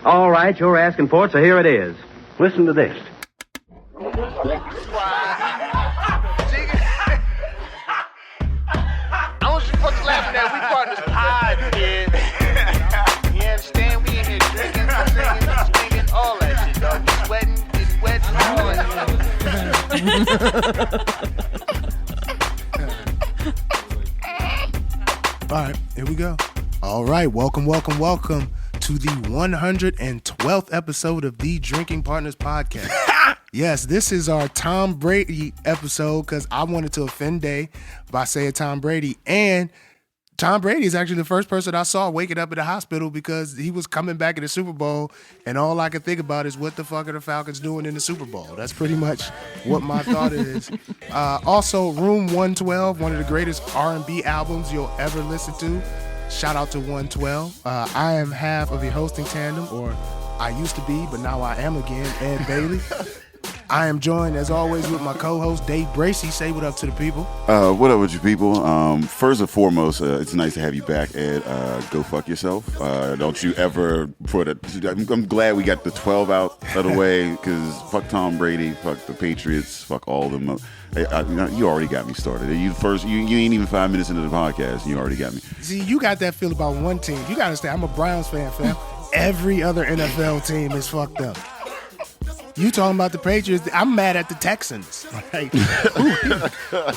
All right, you're asking for it, so here it is. Listen to this. I want you folks laughing at we partners pod, kid. You understand? We in here drinking, singing, swinging, all that shit, dog. Sweating, getting wet, all that All right, here we go. All right, welcome to the 112th episode of the Drinking Partners Podcast. Yes, this is our Tom Brady episode because I wanted to offend Day by saying Tom Brady. And Tom Brady is actually the first person I saw waking up in the hospital because he was coming back in the Super Bowl, and all I could think about is what the fuck are the Falcons doing in the Super Bowl? That's pretty much what my thought is. Also, Room 112, one of the greatest R&B albums you'll ever listen to. Shout out to 112. I am half of the hosting tandem, or I used to be, but now I am again, Ed Bailey. I am joined, as always, with my co-host, Dave Bracey. Say what up to the people. What up with you people? First and foremost, it's nice to have you back, Ed. Go fuck yourself. Don't you ever put it. I'm glad we got the 12 out of the way, because fuck Tom Brady, fuck the Patriots, fuck all of them. You already got me started. You ain't even 5 minutes into the podcast, and you already got me. See, you got that feel about one team. You got to understand, I'm a Browns fan, fam. Every other NFL team is fucked up. You talking about the Patriots? I'm mad at the Texans. Like,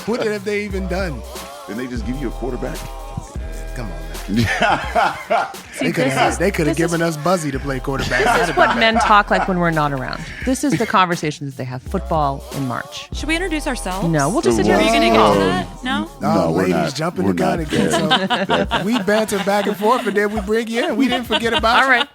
what have they even done? Didn't they just give you a quarterback? Come on, man. See, they could have given us Buzzy to play quarterback. This is what men talk like when we're not around. This is the conversations they have. Football in March. Should we introduce ourselves? No, we'll just sit here. Are you going to get to that? No? No, we're ladies not. jumping We're the gun not again. So we banter back and forth, and then we bring you in. We didn't forget about All right.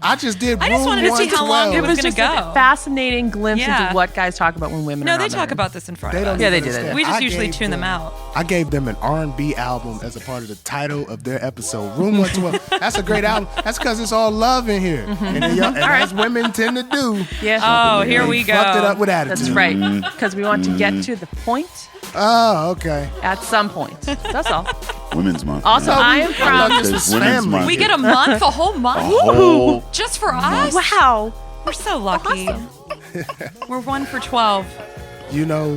I just did. I just wanted to see how long it was going to go. A fascinating glimpse Yeah. into what guys talk about when women are No, not they talk married. about this in front They of don't us. Yeah, they even do that. understand. We just I usually gave tune them out. I gave them an R&B album as a part of the title of their episode. Room 112. That's a great album. That's because it's all love in here. And as women tend to do. Yeah. Oh, here we they go. fucked it up with attitude. That's right. Because we want to get to the point Oh, okay. at some point. That's all. Women's Month. Also, man. I am thought from... this was Women's family. Month. We get a month, a whole month? A whole Just for us? Wow. We're so lucky. We're 1 for 12. You know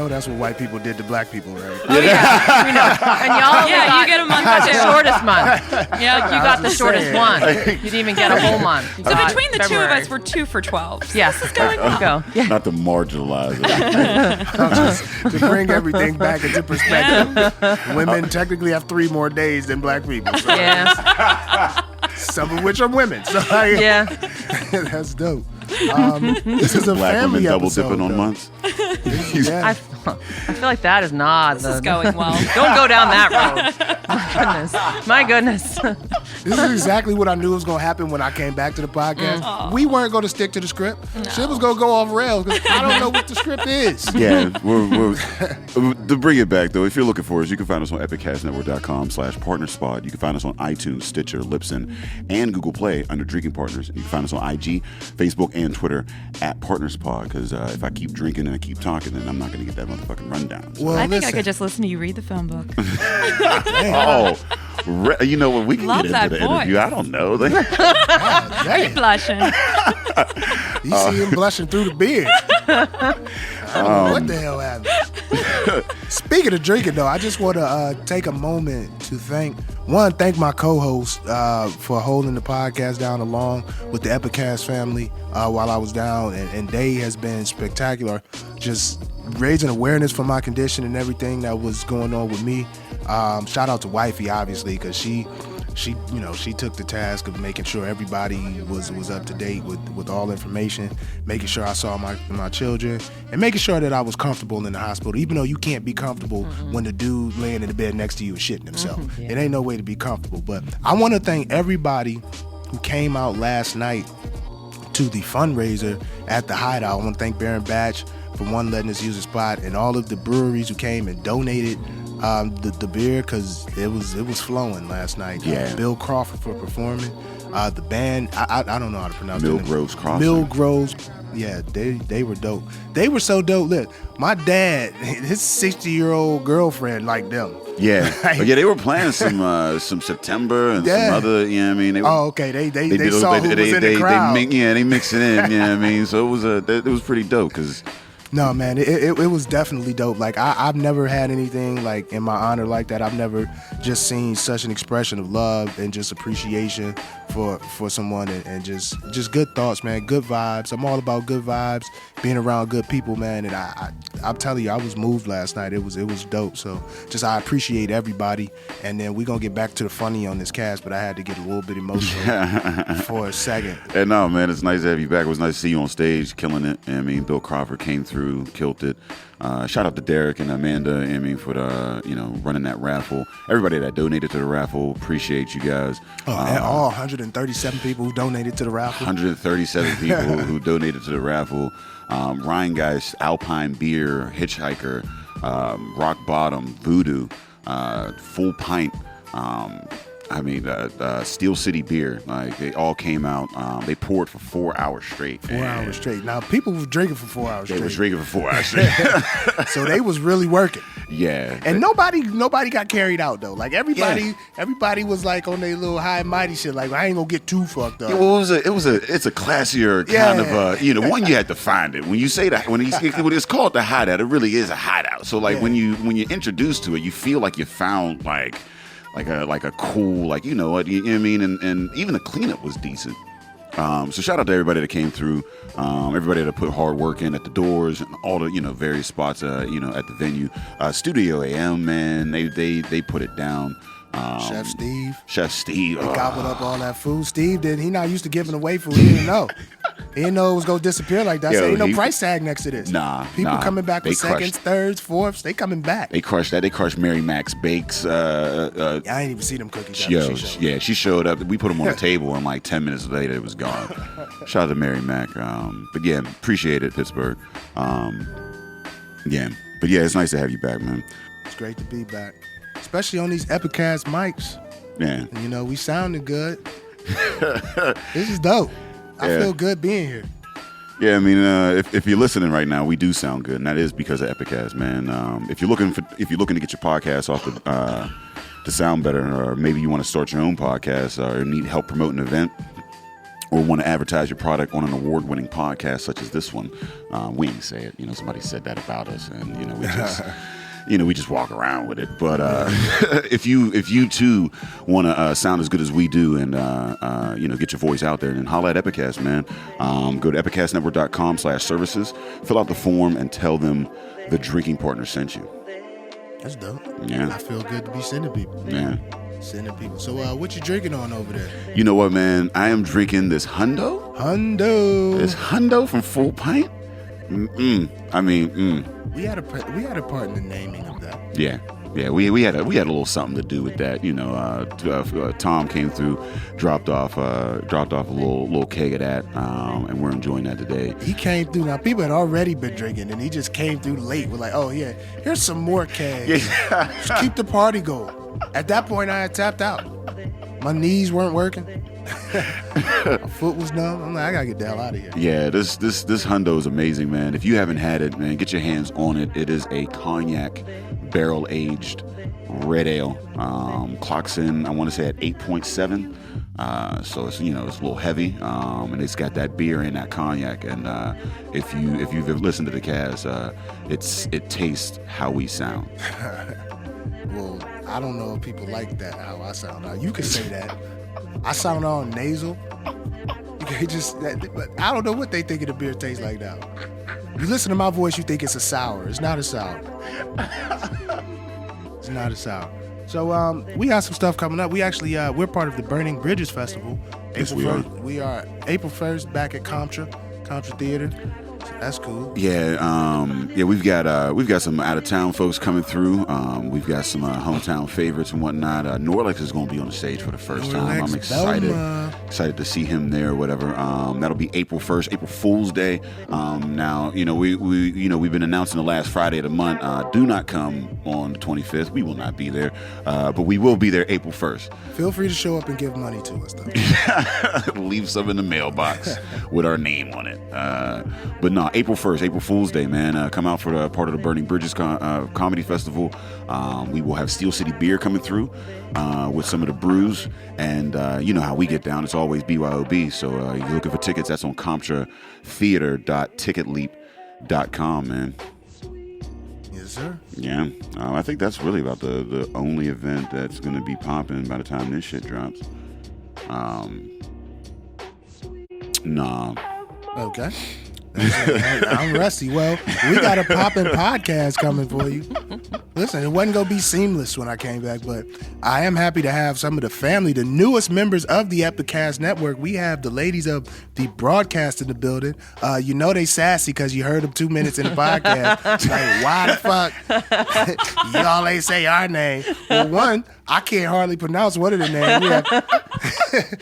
that's what white people did to black people, right? Oh, yeah. We know. And y'all Yeah, you get a month got the too. shortest month. Yeah. You got the just shortest saying. one. You didn't even get a whole month. You So got between the two of February. us, we're 2 for 12. So Yes. this is going well. Go. Yeah. Not to marginalize it. Just to bring everything back into perspective. Women technically have 3 more days than black people. So Yeah. some of which are women. So like, Yeah. that's dope. This is a Black family women double episode, dipping on though. months. Yeah. I feel like that is not This is going well. Don't go down that road. My goodness. This is exactly what I knew was going to happen when I came back to the podcast. We weren't going to stick to the script. Shit was going to go off rails because I don't know what the script is. Yeah, we're to bring it back though. If you're looking for us, you can find us on epiccastnetwork.com/partnerspod. You can find us on iTunes, Stitcher, Libsyn, and Google Play under Drinking Partners. And you can find us on IG, Facebook, and Twitter at PartnersPod. Because if I keep drinking and I keep talking, then I'm not going to get that motherfucking rundown. So. Well, I think listen. I could just listen to you read the phone book. You know what? We can Love get that into the voice. interview. I don't know. Damn. Blushing. You see him blushing through the beard. I don't know what the hell happened. Speaking of drinking, though, I just want to take a moment to thank my co-host for holding the podcast down along with the Epicast family while I was down. And Day has been spectacular, just raising awareness for my condition and everything that was going on with me. Shout out to Wifey, obviously, because she took the task of making sure everybody was up to date with all information, making sure I saw my children, and making sure that I was comfortable in the hospital, even though you can't be comfortable when the dude laying in the bed next to you is shitting himself. Yeah. It ain't no way to be comfortable. But I want to thank everybody who came out last night to the fundraiser at the Hideout. I want to thank Baron Batch for letting us use the spot, and all of the breweries who came and donated the beer, because it was flowing last night. Yeah. Bill Crawford for performing. The band, I don't know how to pronounce it. Millgroves Crossing. Millgroves Yeah, they were dope. They were so dope. Look, my dad, his 60-year-old girlfriend liked them. Yeah, yeah, they were playing some September and some other. You know what I mean? They were, okay. They saw who was in the crowd. They mix it in. You know what I mean? So it was pretty dope because. No, man, it was definitely dope. Like I've never had anything like in my honor like that. I've never just seen such an expression of love and just appreciation for someone and just good thoughts, man. Good vibes. I'm all about good vibes, being around good people, man. And I'm telling you, I was moved last night. It was dope. So just I appreciate everybody. And then we're gonna get back to the funny on this cast, but I had to get a little bit emotional for a second. And no, man, it's nice to have you back. It was nice to see you on stage, killing it. I mean, Bill Crawford came through, killed it. Shout out to Derek and Amanda, I mean, for the running that raffle. Everybody that donated to the raffle, appreciate you guys. And all 137 people who donated to the raffle. 137 people who donated to the raffle. Ryan Geist, Alpine Beer, Hitchhiker, Rock Bottom, Voodoo, Full Pint. Steel City Beer, like they all came out. They poured for 4 hours straight. 4 hours straight. Now people were drinking for 4 hours straight. They was drinking for 4 hours straight. So they was really working. Yeah. And nobody got carried out though. Like everybody was like on their little high and mighty shit. Like I ain't gonna get too fucked up. Yeah, well, it's a classier kind of one you had to find it. When you say that when it's called the hideout, it really is a hideout. So like when you're introduced to it, you feel like you found like a cool, like, you know what I mean? And even the cleanup was decent. So shout out to everybody that came through, everybody that put hard work in at the doors and all the, various spots, at the venue. Studio AM, man, they put it down. Chef Steve. He gobbled up all that food. Steve he not used to giving away food. He didn't know. He didn't know it was going to disappear like that. So ain't no price tag next to this. People coming back with seconds, thirds, fourths. They coming back. They crushed that. They crushed Mary Mac's Bakes. I ain't even see them cookies. She showed up. We put them on the table, and like 10 minutes later, it was gone. Shout out to Mary Mac. But yeah, appreciate it, Pittsburgh. But yeah, it's nice to have you back, man. It's great to be back. Especially on these Epicast mics. Yeah. And, we sounded good. This is dope. I feel good being here. Yeah, I mean, if you're listening right now, we do sound good, and that is because of Epicast, man. If you're looking to get your podcast off to sound better, or maybe you want to start your own podcast, or need help promoting an event, or want to advertise your product on an award-winning podcast such as this one, we ain't say it. Somebody said that about us, and we just. We just walk around with it. But if you too want to sound as good as we do and get your voice out there, then holla at Epicast, man. Go to epicastnetwork.com/services, fill out the form, and tell them the drinking partner sent you. That's dope. Yeah, I feel good to be sending people. Yeah, sending people. So what you drinking on over there? You know what, man? I am drinking this Hundo. This Hundo from Full Pint. We had a part in the naming of that. Yeah, we had a little something to do with that. Tom came through, dropped off a little keg of that, and we're enjoying that today. He came through. Now people had already been drinking, and he just came through late. We're like, oh yeah, here's some more kegs. Just keep the party going. At that point, I had tapped out. My knees weren't working. My foot was numb. I'm like, I gotta get the hell out of here. Yeah, this Hundo is amazing, man. If you haven't had it, man, get your hands on it. It is a cognac barrel aged red ale. Clocks in, I want to say at 8.7. So it's it's a little heavy, and it's got that beer and that cognac. And if you've ever listened to the cast, it tastes how we sound. Well, I don't know if people like that how I sound. Now you can say that. I sound all nasal. But I don't know what they think of the beer tastes like now. You listen to my voice, you think it's a sour. It's not a sour. It's not a sour. So we got some stuff coming up. We actually we're part of the Burning Bridges Festival. Yes, We are April 1st back at Contra Theater. That's cool. Yeah, we've got some out of town folks coming through. We've got some hometown favorites and whatnot. Norlex is going to be on the stage for the first time. I'm excited to see him there. Whatever. That'll be April 1st, April Fool's Day. Now, we've been announcing the last Friday of the month. Do not come on the 25th. We will not be there, but we will be there April 1st. Feel free to show up and give money to us, though. Leave some in the mailbox with our name on it. But no, April 1st, April Fool's Day, man. Come out for the part of the Burning Bridges Comedy Festival. We will have Steel City Beer coming through with some of the brews. And you know how we get down. It's always BYOB. So you're looking for tickets. That's on ComtraTheater.ticketleap.com, man. Yes, sir. Yeah. I think that's really about the only event that's going to be popping by the time this shit drops. Nah. Okay. I'm rusty. Well, we got a poppin' podcast coming for you. Listen, it wasn't going to be seamless when I came back, but I am happy to have some of the family, the newest members of the Epicast Network. We have the ladies of the broadcast in the building. You know they sassy because you heard them 2 minutes in the podcast. Like, why the fuck y'all ain't say our name? Well, one, I can't hardly pronounce one of the names. We have,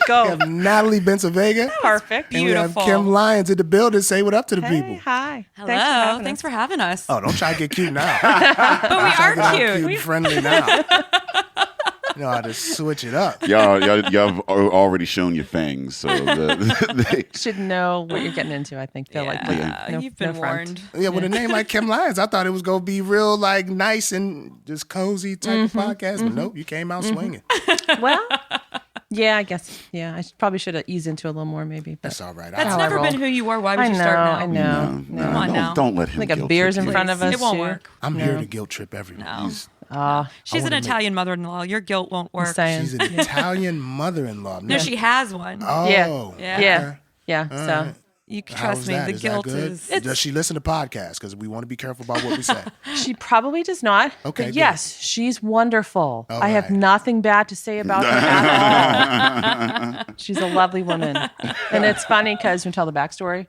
Go. we have Natalie Bencivenga. Perfect. And we have Beautiful. Kim Lyons in the building. Say what up to the people. Hi. Hello. Thanks for having us. Oh, don't try to get cute now. But we are Get all cute. cute and friendly now. You know how to switch it up. Y'all have already shown your fangs, so You should know what you're getting into, I think. Feel like You've been warned. Yeah, with a name like Kim Lyons, I thought it was going to be real, like, nice and just cozy type of podcast. But nope, you came out swinging. Well, yeah, I guess. Yeah, I probably should have eased into it a little more, maybe. But That's all right. That's how I never roll. been who you were. Why would I you know, start now? I know. No, Come on now. don't let him. Like a guilt beer's trip in you. front of us. It won't too. work. I'm here to guilt trip everyone. No. I She's an wanna make- Italian mother-in-law. Your guilt won't work. saying. She's an Italian mother-in-law. No, she has one. Oh. Yeah. Yeah. Yeah. So You can How trust is me. that? The Is that guilt good? is. Does she listen to podcasts? Because we want to be careful about what we say. she probably does not. Okay, But good. yes, she's wonderful. All I have right. nothing bad to say about her at all. She's a lovely woman. And it's funny because we tell the backstory.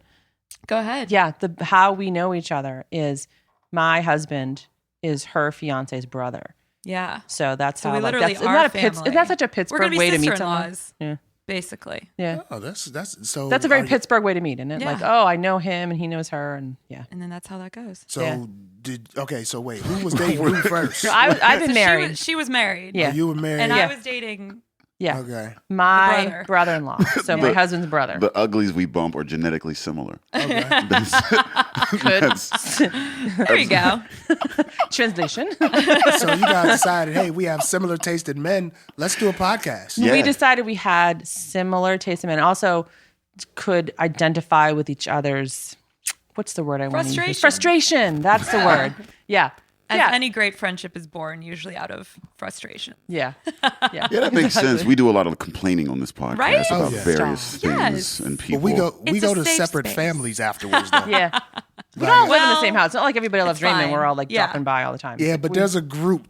Go ahead. Yeah, how we know each other is my husband is her fiance's brother. Yeah. So that's So how we like, literally that's, are isn't that family. isn't that such a We're Pittsburgh gonna be way to meet someone? sister-in-laws, Yeah. basically. Yeah. Oh, that's so. That's a very are you- Pittsburgh way to meet, isn't it? Yeah. Like, oh, I know him and he knows her, and yeah. And then that's how that goes. So Yeah. So wait, who was dating who first? I've been So married. She was married. Yeah. Oh, you were married. And Yeah. I was dating. Yeah. Okay. My brother. brother-in-law. So my husband's brother. The uglies we bump are genetically similar. Okay. There you go. Translation. So you guys decided, hey, we have similar tasted men. Let's do a podcast. Yeah. We decided we had similar taste in men. Also could identify with each other's, what's the word I want to use? Frustration. Frustration. That's the word. Yeah. As yeah. any great friendship is born, usually out of frustration. Yeah. Yeah. Yeah, that makes sense. We do a lot of complaining on this podcast Right? Oh, about yeah. various things Yes. and But people. we go It's a to safe separate space. families afterwards, though. Yeah. We don't live in the Well, same house. It's not like everybody loves it's Raymond. fine. We're all like Yeah. dropping by all the time. Yeah, but there's a group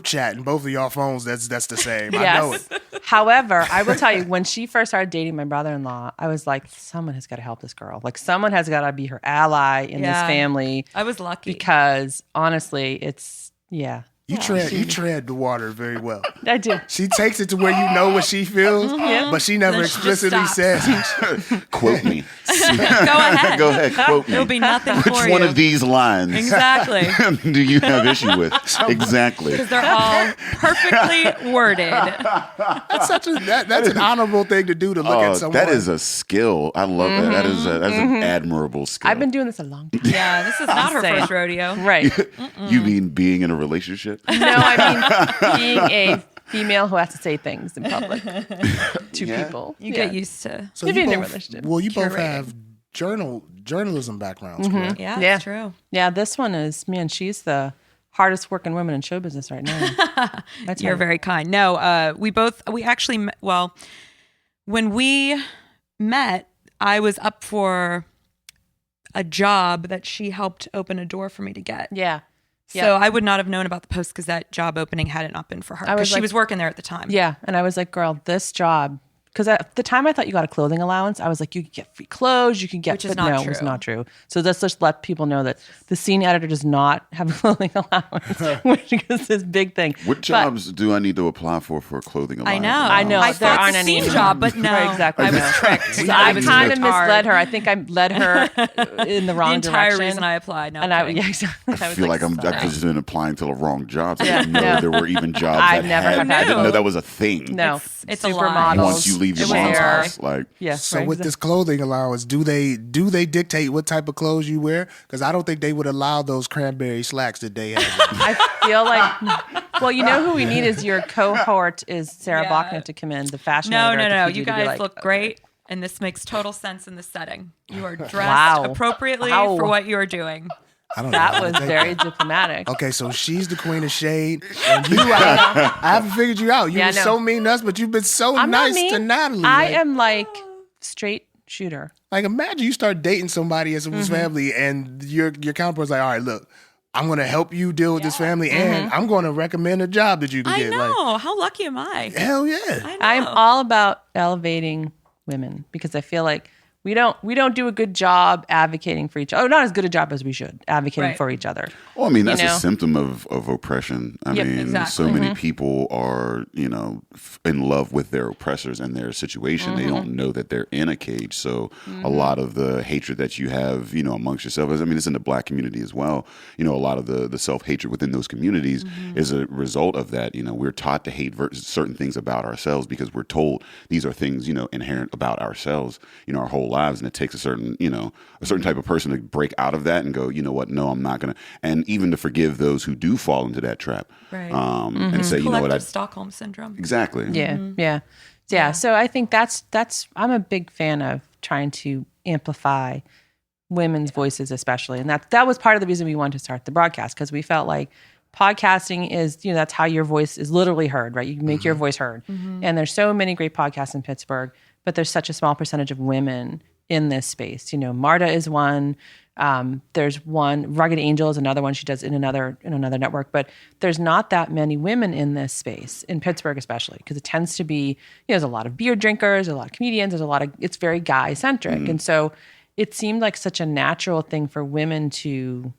chat in both of y'all phones that's the same. I Yes. know it. However, I will tell you, when she first started dating my brother-in-law, I was like, someone has got to help this girl. Like, someone has got to be her ally in this Yeah. family. I was lucky. Because honestly, it's, yeah. You tread the water very well. I do. She takes it to where you know what she feels, but she never Then she just explicitly stops. says. Quote me. Go ahead. Go ahead, quote me. It'll be nothing Which for one you. of these lines Exactly. do you have issue with? Exactly. Because they're all perfectly worded. That's an honorable thing to do to look at someone. That is a skill. I love that. That's an admirable skill. I've been doing this a long time. Yeah, this is not her Saying. first rodeo. Right. You mean being in a relationship? No, I mean being a female who has to say things in public to people. You get used to. So You'd you be in a both, relationship. well, you both Curating. have journalism backgrounds, correct? Yeah, Yeah. that's true. Yeah, this one is, man, she's the hardest working woman in show business right now. That's You're her. very kind. No, we actually, well, when we met, I was up for a job that she helped open a door for me to get. Yeah. So I would not have known about the post because that job opening had it not been for her. I was Because she like- was working there at the time. Yeah. And I was like, girl, this job because at the time I thought you got a clothing allowance. I was like, you could get free clothes, you can get, Which is but not no, true. it was not true. So let's just let people know that the scene editor does not have a clothing allowance, which is this big thing. What jobs do I need to apply for a clothing allowance? I know. I there thought aren't the any scene anymore. job, but no. Right, exactly. I was No. tricked. So I was kind of tricked hard. misled her. I think I led her in the wrong The entire direction. reason I applied. No, and I'm I, kidding. yeah, exactly. I feel like I've just been applying to the wrong jobs. I Yeah, didn't know no. there were even jobs I've that never had. have I had didn't know those. that was a thing. No, It's a lie. supermodels. Once you leave your It was a mom's lie. house, like Yeah. So right, with this clothing allowance, do they dictate what type of clothes you wear? Because I don't think they would allow those cranberry slacks that they have. I feel like, well, you know who we need is your cohort is Sarah Yeah. Bachman to come in, the fashion No. editor at the You PG to be guys like, look okay. great, and this makes total sense in the setting. You are dressed Wow. appropriately Wow. for what you are doing. I don't know. That how to was take very that. diplomatic. Okay, so she's the queen of shade, and you, I haven't figured you out. You Yeah, were no. so mean to us, but you've been so I'm not nice mean. to Natalie. I like, am like straight shooter. like imagine you start dating somebody in someone's family, and your counterpart's like, all right, look, I'm gonna help you deal with this family, and I'm gonna recommend a job that you can I get. know. How lucky am I? Like, hell yeah. I know. I'm all about elevating women because I feel like we don't do a good job advocating for each other. Not as good a job as we should advocating Right. for each other. well, I mean, that's know? a symptom of oppression. I Yep, mean, exactly. so many people are, in love with their oppressors and their situation. They don't know that they're in a cage. So a lot of the hatred that you have, amongst yourselves, I mean, it's in the Black community as well. A lot of the self-hatred within those communities is a result of that. We're taught to hate certain things about ourselves because we're told these are things, inherent about ourselves, our whole lives. And it takes a certain type of person to break out of that and go, you know what? No, I'm not going to. And even to forgive those who do fall into that trap. Right. And say, you know what? Collective Stockholm syndrome. Exactly. Yeah. So I think that's I'm a big fan of trying to amplify women's voices, especially, and that was part of the reason we wanted to start the broadcast because we felt like podcasting is that's how your voice is literally heard, right? You make your voice heard, and there's so many great podcasts in Pittsburgh, but there's such a small percentage of women in this space. Marta is one. There's one, Rugged Angel is another one she does in another network, but there's not that many women in this space in Pittsburgh, especially because it tends to be, there's a lot of beer drinkers, a lot of comedians, it's very guy centric. And so it seemed like such a natural thing for women to,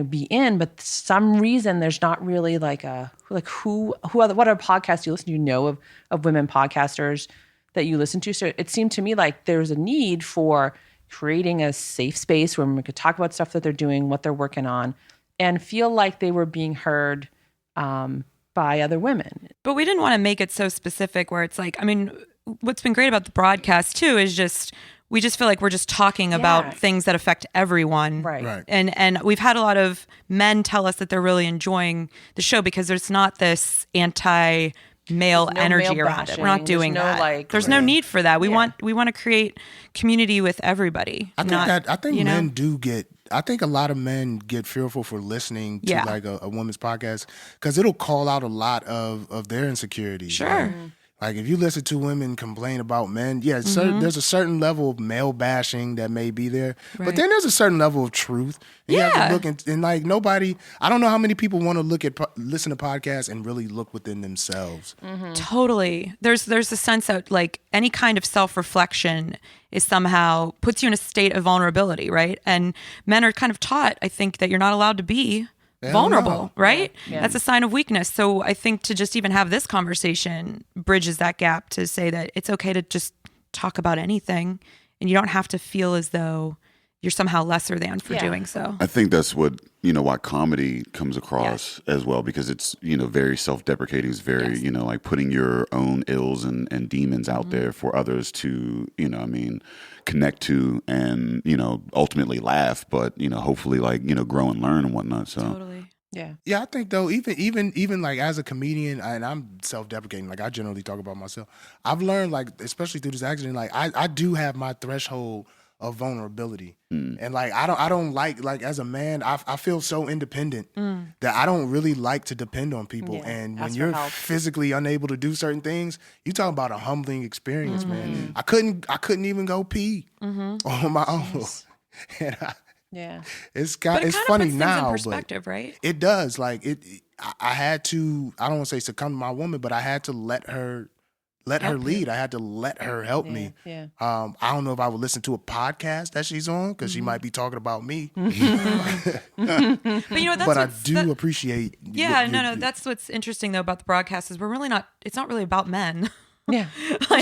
be in, but some reason there's not really what other podcasts you listen to, of women podcasters that you listen to. So it seemed to me like there's a need for creating a safe space where women could talk about stuff that they're doing, what they're working on, and feel like they were being heard by other women. But we didn't want to make it so specific where it's like, I mean, what's been great about the broadcast too is we just feel like we're just talking about things that affect everyone. Right. And we've had a lot of men tell us that they're really enjoying the show because there's not this anti-male There's no energy male around it. bashing. We're not doing There's no, that. There's no need for that. We want to create community with everybody. I think men do get. I think a lot of men get fearful for listening to like a woman's podcast because it'll call out a lot of their insecurities. Sure. Like if you listen to women complain about men, there's a certain level of male bashing that may be there, but then there's a certain level of truth. And you have to look and like nobody. I don't know how many people want to listen to podcasts and really look within themselves. Totally. There's a sense that like any kind of self-reflection is somehow puts you in a state of vulnerability, right? And men are kind of taught, I think, that you're not allowed to be vulnerable, right? Yeah. That's a sign of weakness. So I think to just even have this conversation bridges that gap to say that it's okay to just talk about anything and you don't have to feel as though you're somehow lesser than for doing so. I think that's what, why comedy comes across as well, because it's, very self-deprecating. It's very, like putting your own ills and demons out there for others to, connect to and, ultimately laugh, but, hopefully like, grow and learn and whatnot. So Totally. Yeah, I think though, even like as a comedian, and I'm self-deprecating, like I generally talk about myself. I've learned, like, especially through this accident, like I do have my threshold of vulnerability. And like I don't like as a man, I feel so independent that I don't really like to depend on people. Yeah, And when ask for you're help. physically unable to do certain things, you talk about a humbling experience, man. I couldn't even go pee on my own. And it's But it it's kind funny of puts now, things in but perspective, right? it does. Like I had to. I don't want to say succumb to my woman, but I had to let let her lead. I had to let her help me. Yeah. I don't know if I would listen to a podcast that she's on because she might be talking about me. But you know, that's But I what's- do that- appreciate. Yeah, no. That's what's interesting though about the broadcast is we're really not. It's not really about men. Yeah.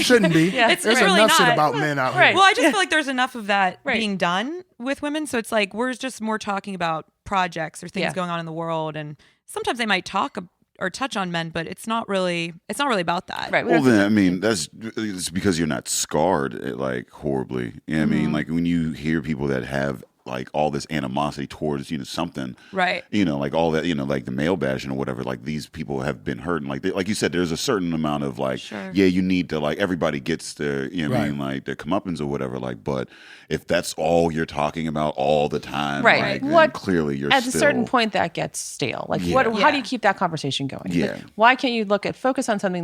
Shouldn't be. It's There's really enough shit not. about men out Right. here. Well, I just feel like there's enough of that Right. being done with women. So it's like we're just more talking about projects or things Yeah. going on in the world, and sometimes they might talk or touch on men, but it's not really about that. Right. Well, then, I mean, it's because you're not scarred like horribly. You know what I mean? Like when you hear people that have like all this animosity towards, something, Right. like all that, like the male bashing or whatever, like these people have been hurt. And like you said, there's a certain amount of like, Sure. yeah, you need to like, everybody gets their, what I mean, Right. like their comeuppance or whatever. Like, but if that's all you're talking about all the time, Right. like, then What- clearly you're At still, a certain point, that gets stale. Like, Yeah. how do you keep that conversation going? Yeah. Like, why can't you focus on something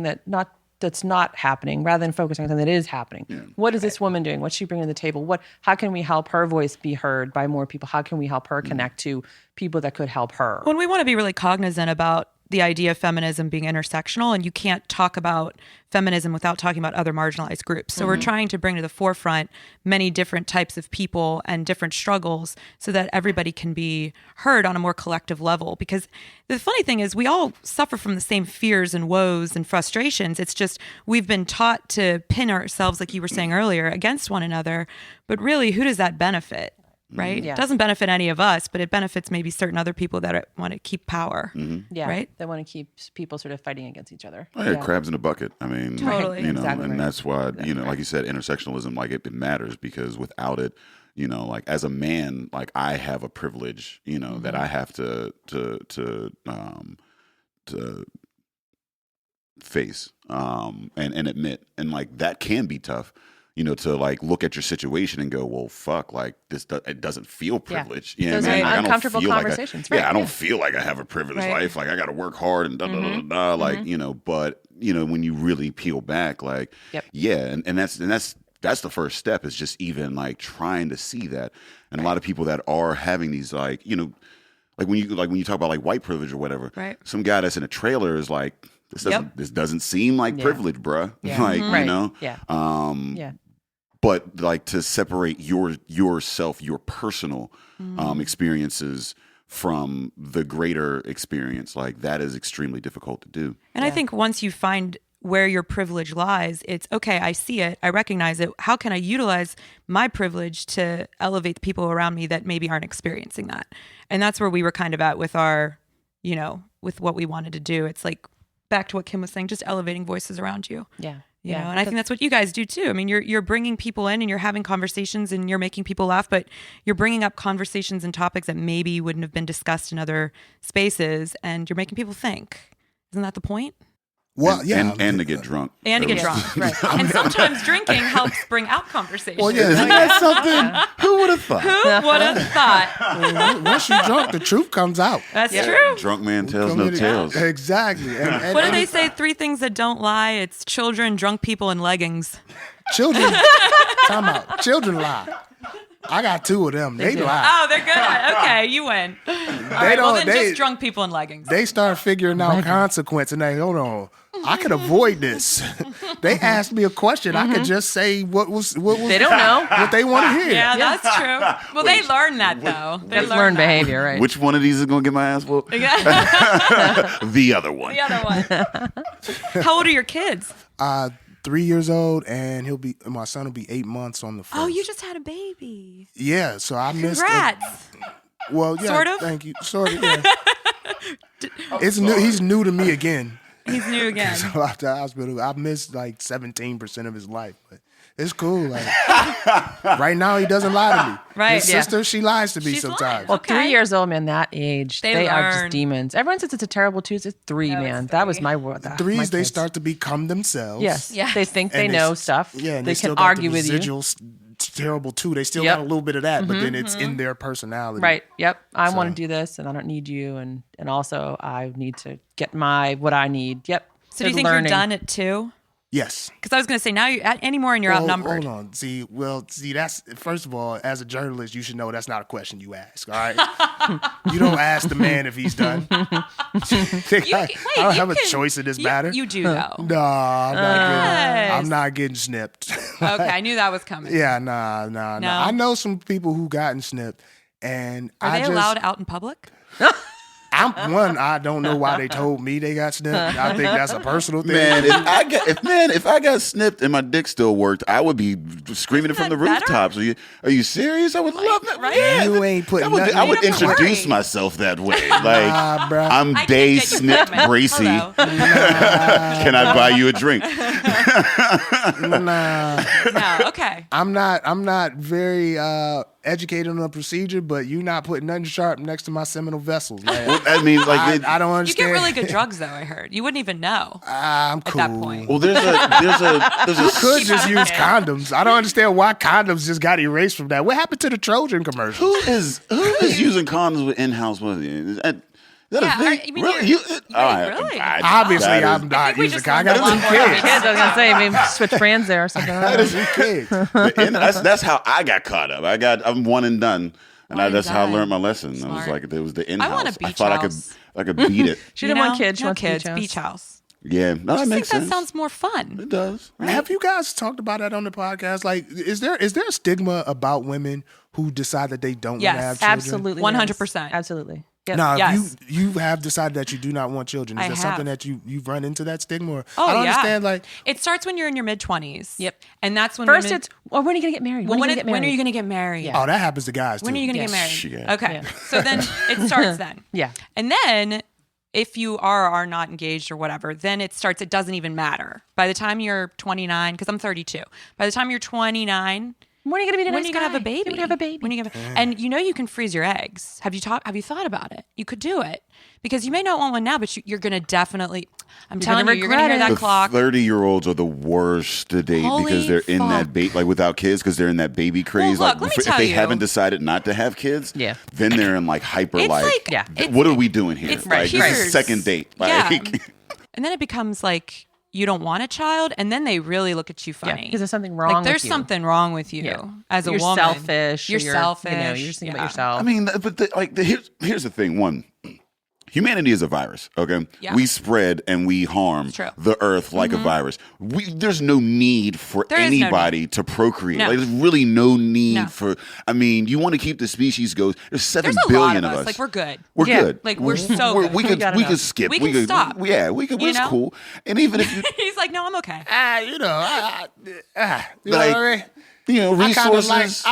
that's not happening rather than focusing on something that is happening? What is this woman doing? What's she bringing to the table? How can we help her voice be heard by more people? How can we help her connect to people that could help her? When we want to be really cognizant about the idea of feminism being intersectional, and you can't talk about feminism without talking about other marginalized groups. So we're trying to bring to the forefront many different types of people and different struggles so that everybody can be heard on a more collective level. Because the funny thing is we all suffer from the same fears and woes and frustrations. It's just we've been taught to pin ourselves, like you were saying earlier, against one another. But really, who does that benefit? Right? Yeah. It doesn't benefit any of us, but it benefits maybe certain other people that want to keep power. Yeah, Right? They want to keep people sort of fighting against each other. I had crabs in a bucket. I mean, Totally. Exactly and right. that's why, like you said, intersectionalism, like it matters because without it, like as a man, like I have a privilege, that I have to face, and admit, and like that can be tough. To like look at your situation and go, well, fuck, like this, it doesn't feel privileged. You know Those what I mean? are Like, I don't uncomfortable feel like conversations, I right, don't yeah. feel like I have a privileged Right. life. Like I got to work hard and like, but when you really peel back, like, Yep. yeah. And that's the first step is just even like trying to see that. And a lot of people that are having these like, like when you talk about like white privilege or whatever, Right. some guy that's in a trailer is like, this doesn't seem like privilege, bruh. Yeah. Like, Right. Yeah. Yeah. But like to separate yourself, your personal experiences from the greater experience, like that is extremely difficult to do. And I think once you find where your privilege lies, it's okay, I see it, I recognize it. How can I utilize my privilege to elevate the people around me that maybe aren't experiencing that? And that's where we were kind of at with our, with what we wanted to do. It's like back to what Kim was saying, just elevating voices around you. Yeah. You know, and I think that's what you guys do too. I mean, you're bringing people in and you're having conversations and you're making people laugh, but you're bringing up conversations and topics that maybe wouldn't have been discussed in other spaces, and you're making people think. Isn't that the point? Well, and, yeah. and to get drunk. And to get drunk, right? And sometimes drinking helps bring out conversations. Well, yeah. Isn't that something? Who would have thought? Who would have thought? Once you drunk, the truth comes out. That's true. Drunk man tells no tales. Exactly. And What do they say? 3 things that don't lie. It's children, drunk people, and leggings. Children, time out. Children lie. I got 2 of them. They lie. Oh, they're good. Okay, you win. All right, well then just drunk people and leggings. They start figuring out consequence, and they hold on. I could avoid this. They asked me a question. I could just say what was They don't know. what they want to hear. Yeah, that's true. Well, they learn that though. They It's learned that. behavior, right? Which one of these is gonna get my ass whooped? Yeah. The other one. The other one. How old are your kids? 3 years old, and my son will be 8 months on the 1st. Oh, you just had a baby. Yeah, so I missed. Congrats. Well, yeah, Sort of? Thank you. Sort of. Yeah. It's new. He's new to me again. He's new again. So after the hospital, I missed like 17% of his life, but it's cool. Like right now, he doesn't lie to me. Right, His yeah. sister, she lies to me She's sometimes. lying. Well, Okay. 3 years old, man, that age, they are learn. just demons. Everyone says it's a terrible twos. It's 3, No, it's man. That was 3. my word. Threes, they start to become themselves. Yes. Yes. They think they And know s- stuff. Yeah, and they still can got argue the with you. residual terrible too. They still Yep. got a little bit of that, but then it's in their personality. Right. Yep. I want to do this, and I don't need you, and also I need to get what I need. Yep. So do you There's think learning. you're done at 2? Yes. Because I was going to say, now anymore and you're outnumbered. Hold on. See, that's first of all, as a journalist, you should know that's not a question you ask. All right, you don't ask the man if he's done. I don't have a choice in this matter. You do though. No, I'm not getting snipped. Okay, I knew that was coming. Yeah, nah. I know some people who gotten snipped, and Are they allowed out in public? I don't know why they told me they got snipped. I think that's a personal thing. Man, if I got snipped and my dick still worked, I would be screaming it from the rooftops. Are you serious? I would love that. Right? Yeah. You ain't putting nothing. I would Don't introduce worry. myself that way. Like, bruh. I'm I Day can't get you Snipped pregnant. Bracy. Hello. Can I buy you a drink? Nah. No, okay. I'm not very educated on the procedure, but you not putting nothing sharp next to my seminal vessels, man. Well, I mean, like, I don't You understand. get really good drugs though, I heard. You wouldn't even know I'm cool. at that point. well, there's a Could just use Okay. condoms. I don't understand why condoms just got erased from that. What happened to the Trojan commercial? who is using condoms with in-house money? Is that Yeah, a thing? I mean, really? you're- really? Obviously, that is- I'm not think we using just condoms. I learned a got lot two more about kids. Kids, I was gonna say maybe switch brands there or something. I got two kids. that's how I got caught up. I'm one and done. And One and that's how I done. learned my lesson. I was Smart. like, it was the in-house. want a beach thought house. I could beat it. She didn't want kids. She No wants kids. beach house. Yeah, no, that I think makes that sense. sounds more fun. It does. Have you guys talked about that on the podcast? Like, is there a stigma about women who decide that they don't Yes, want to have children? Absolutely. 100%. Absolutely. Yep. Now, Yes. you have decided that you do not want children. Is I that have. something that you've run into that stigma? Or, Oh, I don't yeah. understand. Like, It starts when you're in your mid-20s. Yep. And that's when First, women, it's when are you gonna get married? when, When are you it- gonna get married? when are you going to get married? Yeah. oh, that happens to guys too. When are you going to Yes. get married? Shit. Okay. Yeah. So then it starts then. Yeah. And then if you are not engaged or whatever, then it doesn't even matter. By the time you're 29, because I'm 32, by the time you're 29, When are you gonna be the when are next you gonna have a guy? baby? When are you gonna have a baby? When are you gonna and you can freeze your eggs. Have you thought about it? You could do it because you may not want one now, but you're gonna definitely. I'm telling gonna you, you're gonna hear regret that it. The clock. 30-year-olds are the worst to date Holy because they're in that fuck. like without kids because they're in that baby craze. Well, like look, let me if tell they you. haven't decided not to have kids, Yeah. then they're in like hyper It's like, like- Yeah. what are we doing here? it's Like this peers. is second date. Like, Yeah. And then it becomes like you don't want a child, and then they really look at you funny. because there's something wrong. Like there's with you. something wrong with you Yeah. as a You're woman. selfish. or You're selfish. You know, you're just thinking about Yeah. yourself. I mean, but here's the thing. One, humanity is a virus. Okay, Yeah. we spread and we harm It's true. the earth like a virus. There's no need for There is no anybody to procreate. No. Like, there's really no need No. for. I mean, you want to keep the species going. There's 7 There's a billion lot of us. us. Like we're good. We're Yeah. good. Like, we're so good. We We could got we enough. could skip. We can stop. Yeah, we could. You It's know? cool. And even if you He's like, no, I'm okay. you know, you know Like, what I mean? you know I kinda resources.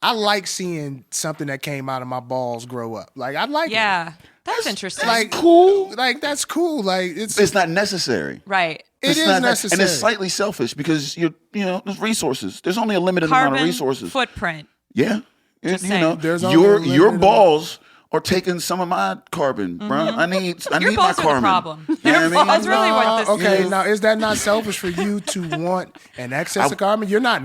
I like seeing something that came out of my balls grow up. Like I like it. Yeah, that's interesting. Like cool. Like that's cool. Like It's not necessary. right. It It's is not- necessary. and it's slightly selfish because there's resources. There's only a limited amount Carbon of resources. footprint. Yeah, saying. There's only a your limited balls are taking some of my carbon, bro. I need Your my balls are the carbon. problem. You know what I mean? That's really what this okay, is. now is that not selfish for you to want an excess of carbon? You're not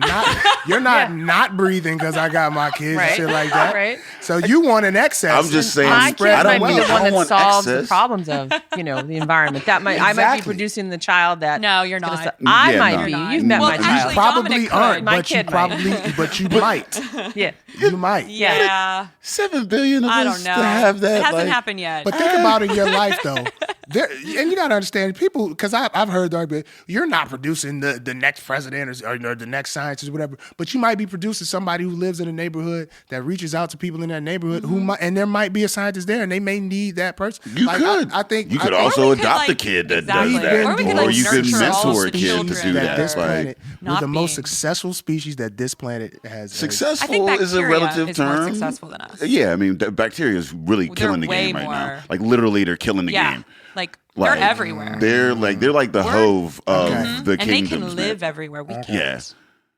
not breathing because I got my kids Right. and shit like that. Right. So you want an excess. I'm just saying. My spread kid them might be well. the one I that want solves the excess. problems of the environment. That might I might be Exactly. producing the child that. No, you're gonna not. se- I Yeah, might no. be. You're You've not. met Well, my you child. actually, probably Dominic could. aren't, My but you kid might. but you might. Yeah. You might. Yeah. 7 billion of I us don't know. to have that. It hasn't like, happened yet. But think about in your life though, and you gotta understand people because I've heard the argument you're not producing the next president or the next scientist or whatever, but you might be producing somebody who lives in a neighborhood that reaches out to people in that neighborhood who might, and there might be a scientist there and they may need that person. You Like, could. I think you could I think- also Or we could, adopt a like- kid that exactly. does that, Or we could, or like, you could nurture all mentor a the kid to children do that that. this Like, planet, Not we're the most being- successful species that this planet has. I successful think bacteria is a relative is term. more successful than us. Yeah, I mean, bacteria is really They're killing the way game right now. more- Like literally, they're killing the Yeah. game. Like, Like, they're everywhere. They're like the Hove of the and they kingdoms. can man. live everywhere. We can't. Yeah,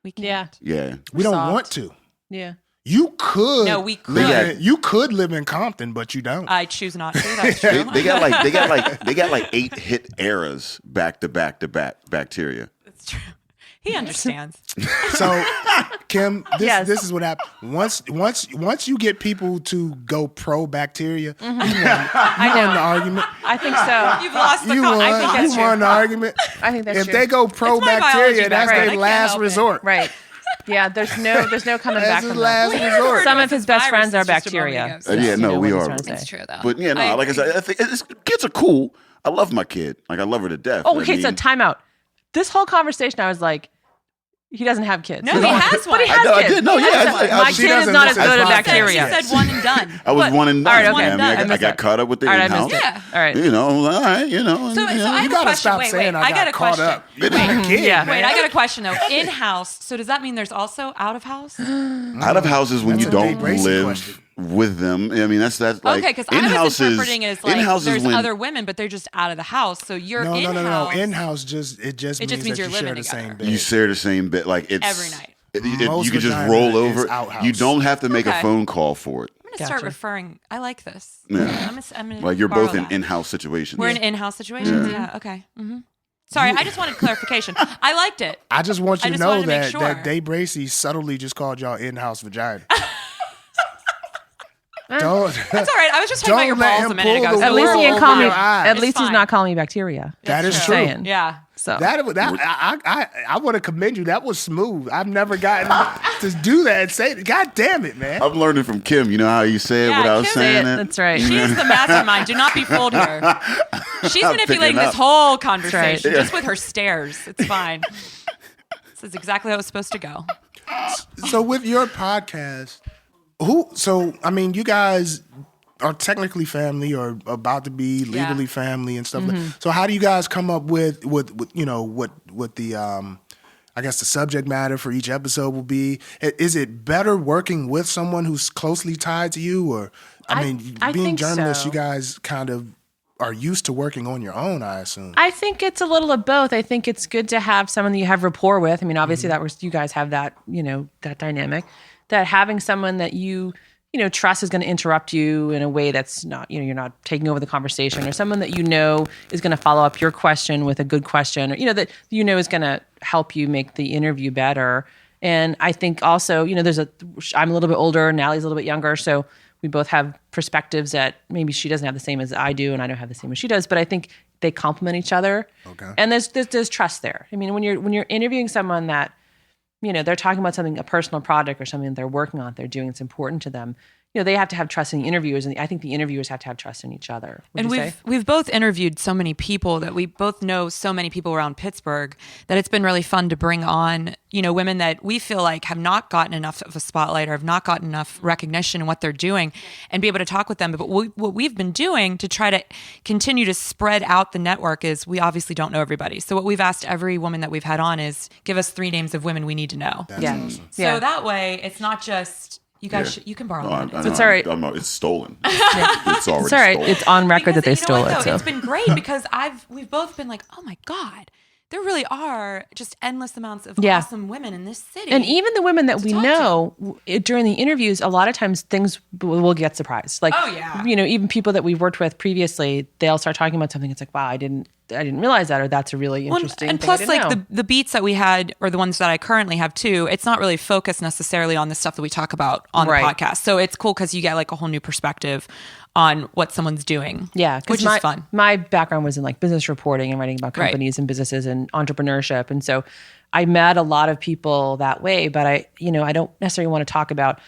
We can't. Yeah. yeah. We don't Soft. want to. Yeah. You could. No, we could. live in- You could live in Compton, but you don't. I choose not to. That's true. They got like 8 hit eras back to back to back bacteria. It's true. He understands. So, Kim, Yes. this is what happens. Once you get people to go pro bacteria, you won the argument. I think so. You've lost the You won. I think that's You true. won the argument. I think that's If true. they go pro It's my bacteria, biology that's background. I their can't last help it. resort. Right. Yeah, there's no coming back That's his from last that. resort. Some of his best friends are Viruses just a moment bacteria. ago. Yeah, no, we are. It's true, though. But yeah, no, like I said, I think kids are cool. I love my kid. Like I love her to death. Oh, I okay, so mean- time out. This whole conversation, I was like, he doesn't have kids. No, he has one. But he has I kids. did. No, He yeah, has I- one. I- My she kid is doesn't not as listen good to at podcasts. bacteria. She said one and done. I was one and done. All right, okay. man. I I missed got that. caught up with the All right, I in-house. missed it. Yeah. All right. You know, I'm like, all right, you know. So I You have a gotta question. stop Wait, saying I got got a caught question. up. You're not a kid, Yeah. man. Wait, I got a question though. In house, so does that mean there's also out of house? Out of houses when That's you a don't Dave Bracey live question. with them. I mean, that's like Okay, because I was in-house interpreting it as like in-house is there's when other women, but they're just out of the house. So you're No, in-house. no. In-house just It means just means that you're you share living the same together. bed. you share the same bed. Like it's Every night. Most you can just vagina roll is over. outhouse. You don't have to make a Okay. phone call for it. I'm gonna start referring. I like this. Yeah. I'm gonna Like you're borrow both in that. in-house situations. We're in in-house situations. Yeah. Okay. Mm-hmm. Sorry, I just wanted clarification. I liked it. I just want you I to just know wanted to make that, sure. that Dave Bracey subtly just called y'all in-house vagina. Don't. That's all right. I was just talking about your Don't let balls him a minute pull ago. the At So least he wool ain't over call me. your eyes. At least he's fine. not calling me bacteria. That is Just true. saying. yeah. So I want to commend you. That was smooth. I've never gotten to do that and say it. God damn it, man. I'm learning from Kim. You know how you say it Yeah, without Kim- saying Say it. it. That's right. She is the mastermind. Do not be fooled here. She's I'm manipulating picking this up. whole conversation right. just with her stares. It's fine. This is exactly how it's supposed to go. So with your podcast, you guys are technically family or about to be legally family and stuff. So how do you guys come up with what the I guess the subject matter for each episode will be? Is it better working with someone who's closely tied to you, or I being think journalists, so. you guys kind of are used to working on your own, I assume. I think it's a little of both. I think it's good to have someone that you have rapport with. I mean, obviously you guys have that, that dynamic, that having someone that you trust is going to interrupt you in a way that's not, you're not taking over the conversation, or someone that is going to follow up your question with a good question, or, that is going to help you make the interview better. And I think also, I'm a little bit older, Natalie's a little bit younger, so we both have perspectives that maybe she doesn't have the same as I do, and I don't have the same as she does, but I think they complement each other. Okay. And there's trust there. I mean, when you're interviewing someone that, they're talking about something, a personal project or something that they're working on, they're doing, it's important to them. They have to have trust in the interviewers, and I think the interviewers have to have trust in each other. And we've both interviewed so many people that we both know so many people around Pittsburgh that it's been really fun to bring on, women that we feel like have not gotten enough of a spotlight or have not gotten enough recognition in what they're doing, and be able to talk with them. But what we've been doing to try to continue to spread out the network is we obviously don't know everybody. So what we've asked every woman that we've had on is give us 3 names of women we need to know. That's Yeah. awesome. So that way it's not just you guys. You can borrow that. It's all right. It's stolen. It's already It's all right. stolen. It's on record that they Because you know stole what, it. though? So It's been great because we've both been like, oh my God, there really are just endless amounts of awesome women in this city. And even the women that we talk know during the interviews, a lot of times things will get surprised. Like, Oh, yeah. Even people that we've worked with previously, they'll start talking about something. It's like, wow, I didn't realize that, or that's a really interesting and thing plus, I didn't know. the beats that we had, or the ones that I currently have too, it's not really focused necessarily on the stuff that we talk about on Right. the podcast. So it's cool because you get like a whole new perspective on what someone's doing. Yeah, which is fun. My background was in like business reporting and writing about Right. companies and businesses and entrepreneurship, and so I met a lot of people that way. But I don't necessarily want to talk about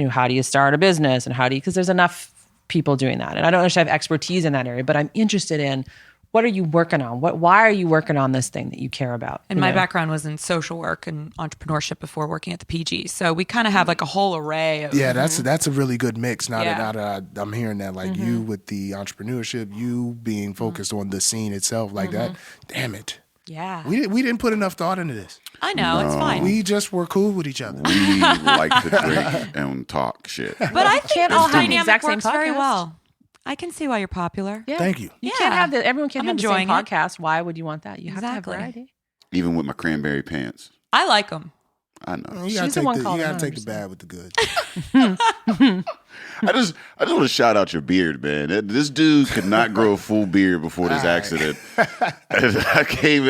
how do you start a business and because there's enough people doing that, and I don't necessarily have expertise in that area. But I'm interested in what are you working on? Why are you working on this thing that you care about? And my background was in social work and entrepreneurship before working at the PG. So we kind of have like a whole array of Yeah, that's a really good mix. Now Yeah. that I'm hearing that, like you with the entrepreneurship, you being focused on the scene itself, like that. Damn it, Yeah. we didn't put enough thought into this. I know, it's fine. We just were cool with each other. We like to drink and talk shit. But I think Can't this all have the dynamic exact same works very podcast. well. I can see why you're popular. Yeah. Thank you. You Yeah. can't have that. Everyone can't I'm have the same enjoying it. podcast. Why would you want that? You have to Exactly. have variety. Even with my cranberry pants. I like them. I know. You gotta She's the one you calling gotta out take the 100%. bad with the good. I just want to shout out your beard, man. This dude could not grow a full beard before this accident. I came.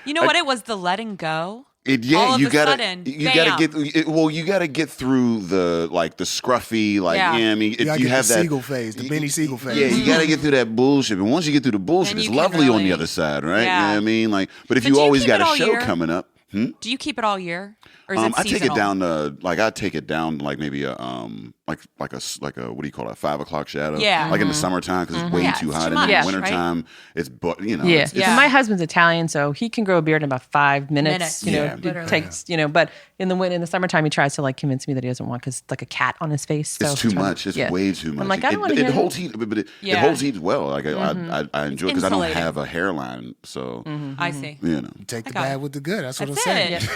You know what? It was the letting go. all of you a gotta sudden, you bam. gotta you gotta get through the scruffy Yeah. I mean You gotta get have the that Siegel phase, the Benny Siegel phase. Yeah, you gotta get through that bullshit. But once you get through the bullshit, Then it's you can lovely on really- the other side, right? Yeah. You know what I mean? Like, but if So you do you always keep got it a all show year? coming up. Do you keep it all year, or is it I take it seasonal? down to I take it down like maybe a like a what do you call it, a 5 o'clock shadow? Yeah. Like in the summertime because it's way Yeah, too it's hot. too And much, in the right? wintertime, it's Yeah. it's- Yeah. My husband's Italian, so he can grow a beard in about 5 minutes. You know, Yeah. it Literally. takes, but in the summertime, he tries to like convince me that he doesn't want because like a cat on his face. So It's too much. It's way too much. I'm like, I don't want to it hear holds heat, but it Yeah. holds heat well. Like I enjoy it because I don't insulating. have a hairline, so I see. you know. Take the got bad it. with the good. That's what That's I'm saying. it.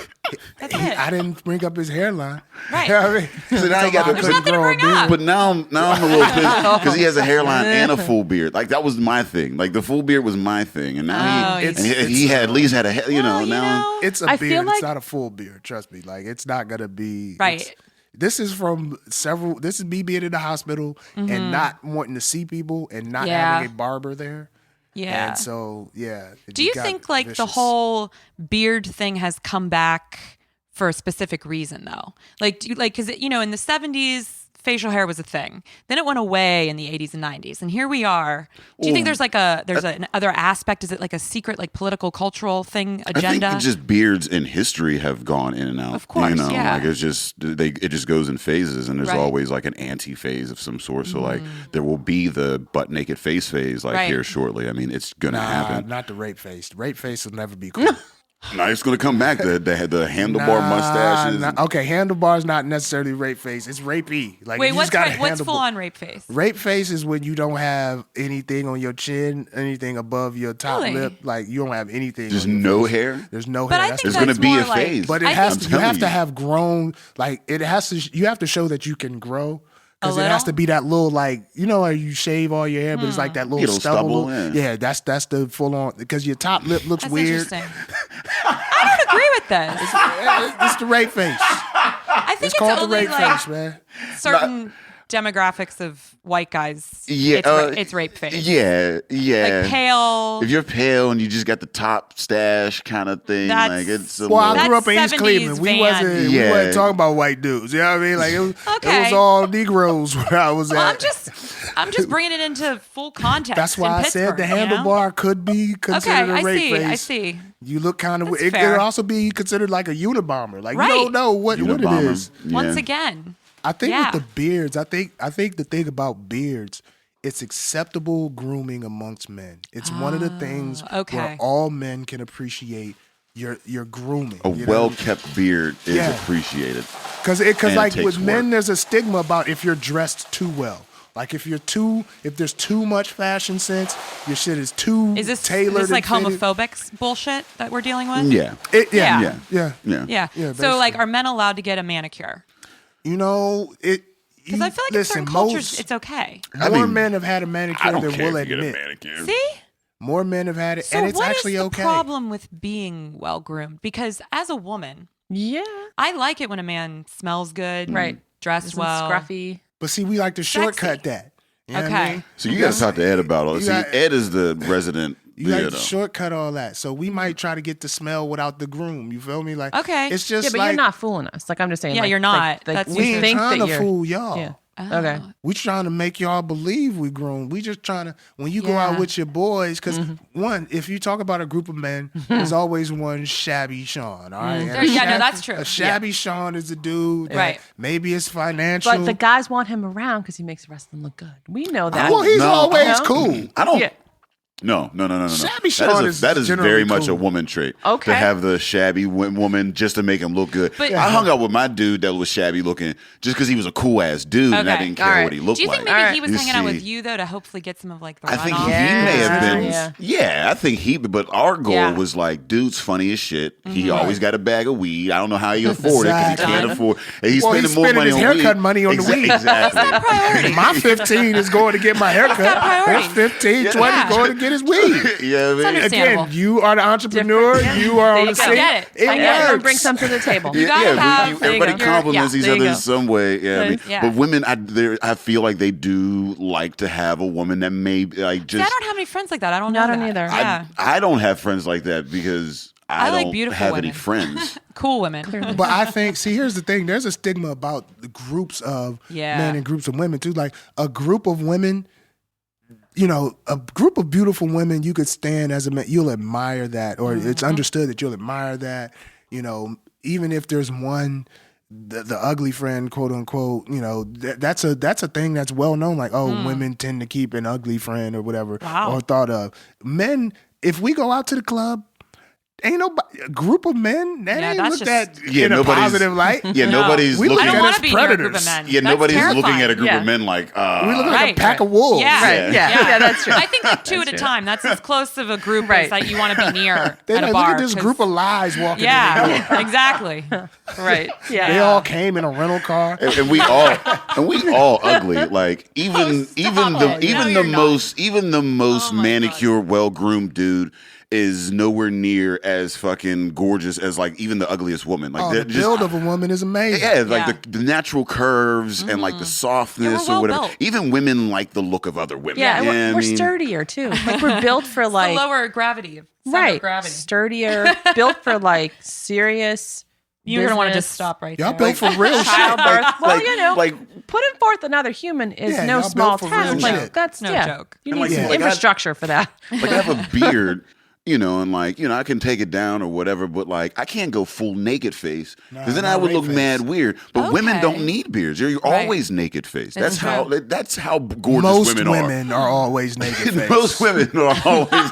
That's it. I didn't bring up his hairline. Right. You know what I mean? So now you got There's to nothing to bring up. But now I'm a little pissed because he has a hairline and a full beard. Like that was my thing. Like the full beard was my thing, and now Oh, he it's- he had at least had a Well, now. It's a I beard. feel It's like- not a full beard. Trust me. Like it's not gonna be Right. it's- This is from several. This is me being in the hospital and not wanting to see people and not Yeah. having a barber there. Yeah. And so Do you think like the whole beard thing has come back for a specific reason though? Like, do you like, cause in the 70s, facial hair was a thing. Then it went away in the 80s and 90s. And here we are. Do you think there's like an other aspect? Is it like a secret, like political, cultural thing, agenda? I think just beards in history have gone in and out. Of course, yeah. Like it's just it just goes in phases, and there's Right. always like an anti-phase of some sort. So like there will be the butt naked face phase like Right. here shortly. I mean, it's gonna happen. Not the rape face. The rape face will never be cool. No, it's gonna come back. The handlebar mustaches. Okay, handlebar's not necessarily rape face. It's rapey. Like Wait, you what's just got what's full on rape face? Rape face is when you don't have anything on your chin, anything above your top Really? lip. Like you don't have anything. Just on your no face. hair. There's no But hair. I That's think There's that's gonna be more a like- phase. But it I has think- to, you have to have grown. Like it has to. You have to show that you can grow. Because A it has little? to be that little, like, like you shave all your hair, but it's like that little Little stubble, stubble. yeah. Yeah, that's the full on. Because your top lip looks That's weird. interesting. I don't agree with this. It's the rape face. I think It's it's called the only rape like face, man. certain demographics of white guys. Yeah, it's rape face. Yeah. Like pale. If you're pale and you just got the top stash kind of thing, That's- like it's a Well, I little, grew up in That's East Cleveland. 70s We van. wasn't Yeah. talking about white dudes. You know what I mean? Like it was Okay. all Negroes where I was Well, at. I'm just bringing it into full context. That's why in I said the Pittsburgh, you know? handlebar could be considered Okay, a rape face. I see. You look kind of. That's It fair. could also be considered like a Unabomber. Like Right. you don't know what it Unabomber. is. Yeah. Once again, I think Yeah. with the beards, I think the thing about beards, it's acceptable grooming amongst men. It's one of the things okay. where all men can appreciate your grooming. a well kept beard is Yeah. appreciated. Because And it like takes with men, work. there's a stigma about if you're dressed too well. Like if there's too much fashion sense, your shit is too is this tailored. like and fitted. homophobic bullshit that we're dealing with? Yeah. Yeah. Yeah. Yeah. Yeah. Yeah. Yeah, So like, basically. are men allowed to get a manicure? Because I feel like in certain cultures, it's okay. More men have had a I manicure don't than care will if you get a admit. manicure. See? More men have had it, So and it's what is actually the okay. problem with being well groomed? Because as a woman, Yeah. I like it when a man smells good, Right. dressed Isn't well, scruffy. But see, we like to shortcut that. You know what I Okay. mean? So you got to talk to Ed about all this. You See, got- Ed is the resident. You like to shortcut all that. So we might try to get the smell without the groom. You feel me? Like, Okay. it's just Yeah, but like you're not fooling us. Like I'm just saying. Yeah, like, you're not. Like, That's you we ain't think trying that to you're. fool y'all. Yeah. Oh. Okay. We trying to make y'all believe we grown. We just trying to, when you go out Yeah. with your boys, because one, if you talk about a group of men, there's always one shabby Sean, all right? And There- a yeah, no, that's true. A shabby Sean is a dude that Right. maybe it's financial. But the guys want him around because he makes the rest of them look good. We know that. well, he's No, always no. cool. I don't. Yeah. No. Shabby Sean is that is generally very much cool. a woman trait. Okay. To have the shabby woman just to make him look good. But- I hung out with my dude that was shabby looking just because he was a cool ass dude and I Okay. didn't care All right. what he looked Do you like. think maybe Alright. he was You hanging out see. with you though to hopefully get some of like the I think he runoff? may have been. Yeah. Yeah, I think he. But our goal Yeah. was like, dude's funny as shit. He always got a bag of weed. I don't know how he afford it because he Exactly. can't afford. And he's Well, spending he's more spending money his on haircut weed. money on the weed. Exactly. Priority. My 15 is going to get my haircut. priorities. His 15, 20 Yeah. going to get his weed. Yeah, I mean, understandable. Again, you are the entrepreneur. Different, yeah. You are There on you the go. scene. Get it. It I get it. works. Bring something to the table. You gotta have- there you everybody go. compliments Yeah, each there you other in go. some way. Yeah, I mean, Yeah. but women, I feel like they do like to have a woman that may like See, just. I don't have any friends like that. I don't know I don't that. either. Yeah. I don't have friends like that because I like don't beautiful have women. any friends. Cool women. But I think, see, here's the thing. There's a stigma about the groups of men and groups of women, too. Like, a group of women, you know, a group of beautiful women, you could stand as a man. You'll admire that, or it's understood that you'll admire that. You know, even if there's one, the ugly friend, quote unquote, you know, that's a thing that's well known. Like, women tend to keep an ugly friend or whatever, or thought of. Men, if we go out to the club, ain't nobody, a group of men that ain't looked at in a positive light. Yeah, nobody's we looking I don't at want us to be near a group of predators. men. Yeah, That's nobody's looking terrifying. at a group of men like, We look like a pack of wolves. Yeah. Right. Yeah, that's true. I think like two at a time. That's as close of a group as that you want to be near They at a like, bar. look at this 'cause- group of lies walking in the door. Yeah, exactly. Right. Yeah. They all came in a rental car. and we all ugly. Like even the most manicured, well groomed dude is nowhere near as fucking gorgeous as like even the ugliest woman. Like The build of a woman is amazing. Yeah, like the natural curves and like the softness or whatever. well-built. Even women like the look of other women. Yeah, You know and what we're I mean? sturdier too. Like we're built for like the lower gravity. Center right, of gravity. sturdier, built for like serious. You're gonna want to business, just stop right Y'all there. built for real shit. childbirth. Well, you know, like putting forth another human is Yeah, no y'all small built for real task. Like shit. that's No joke. You And need like- some like infrastructure for that. like I have a beard, you know, and like, you know, I can take it down or whatever, but like I can't go full naked face because then I would look face. mad weird. But women Okay. don't need beards. You're Right. always naked face. That's That's how gorgeous Most women women are always naked face. Most women are always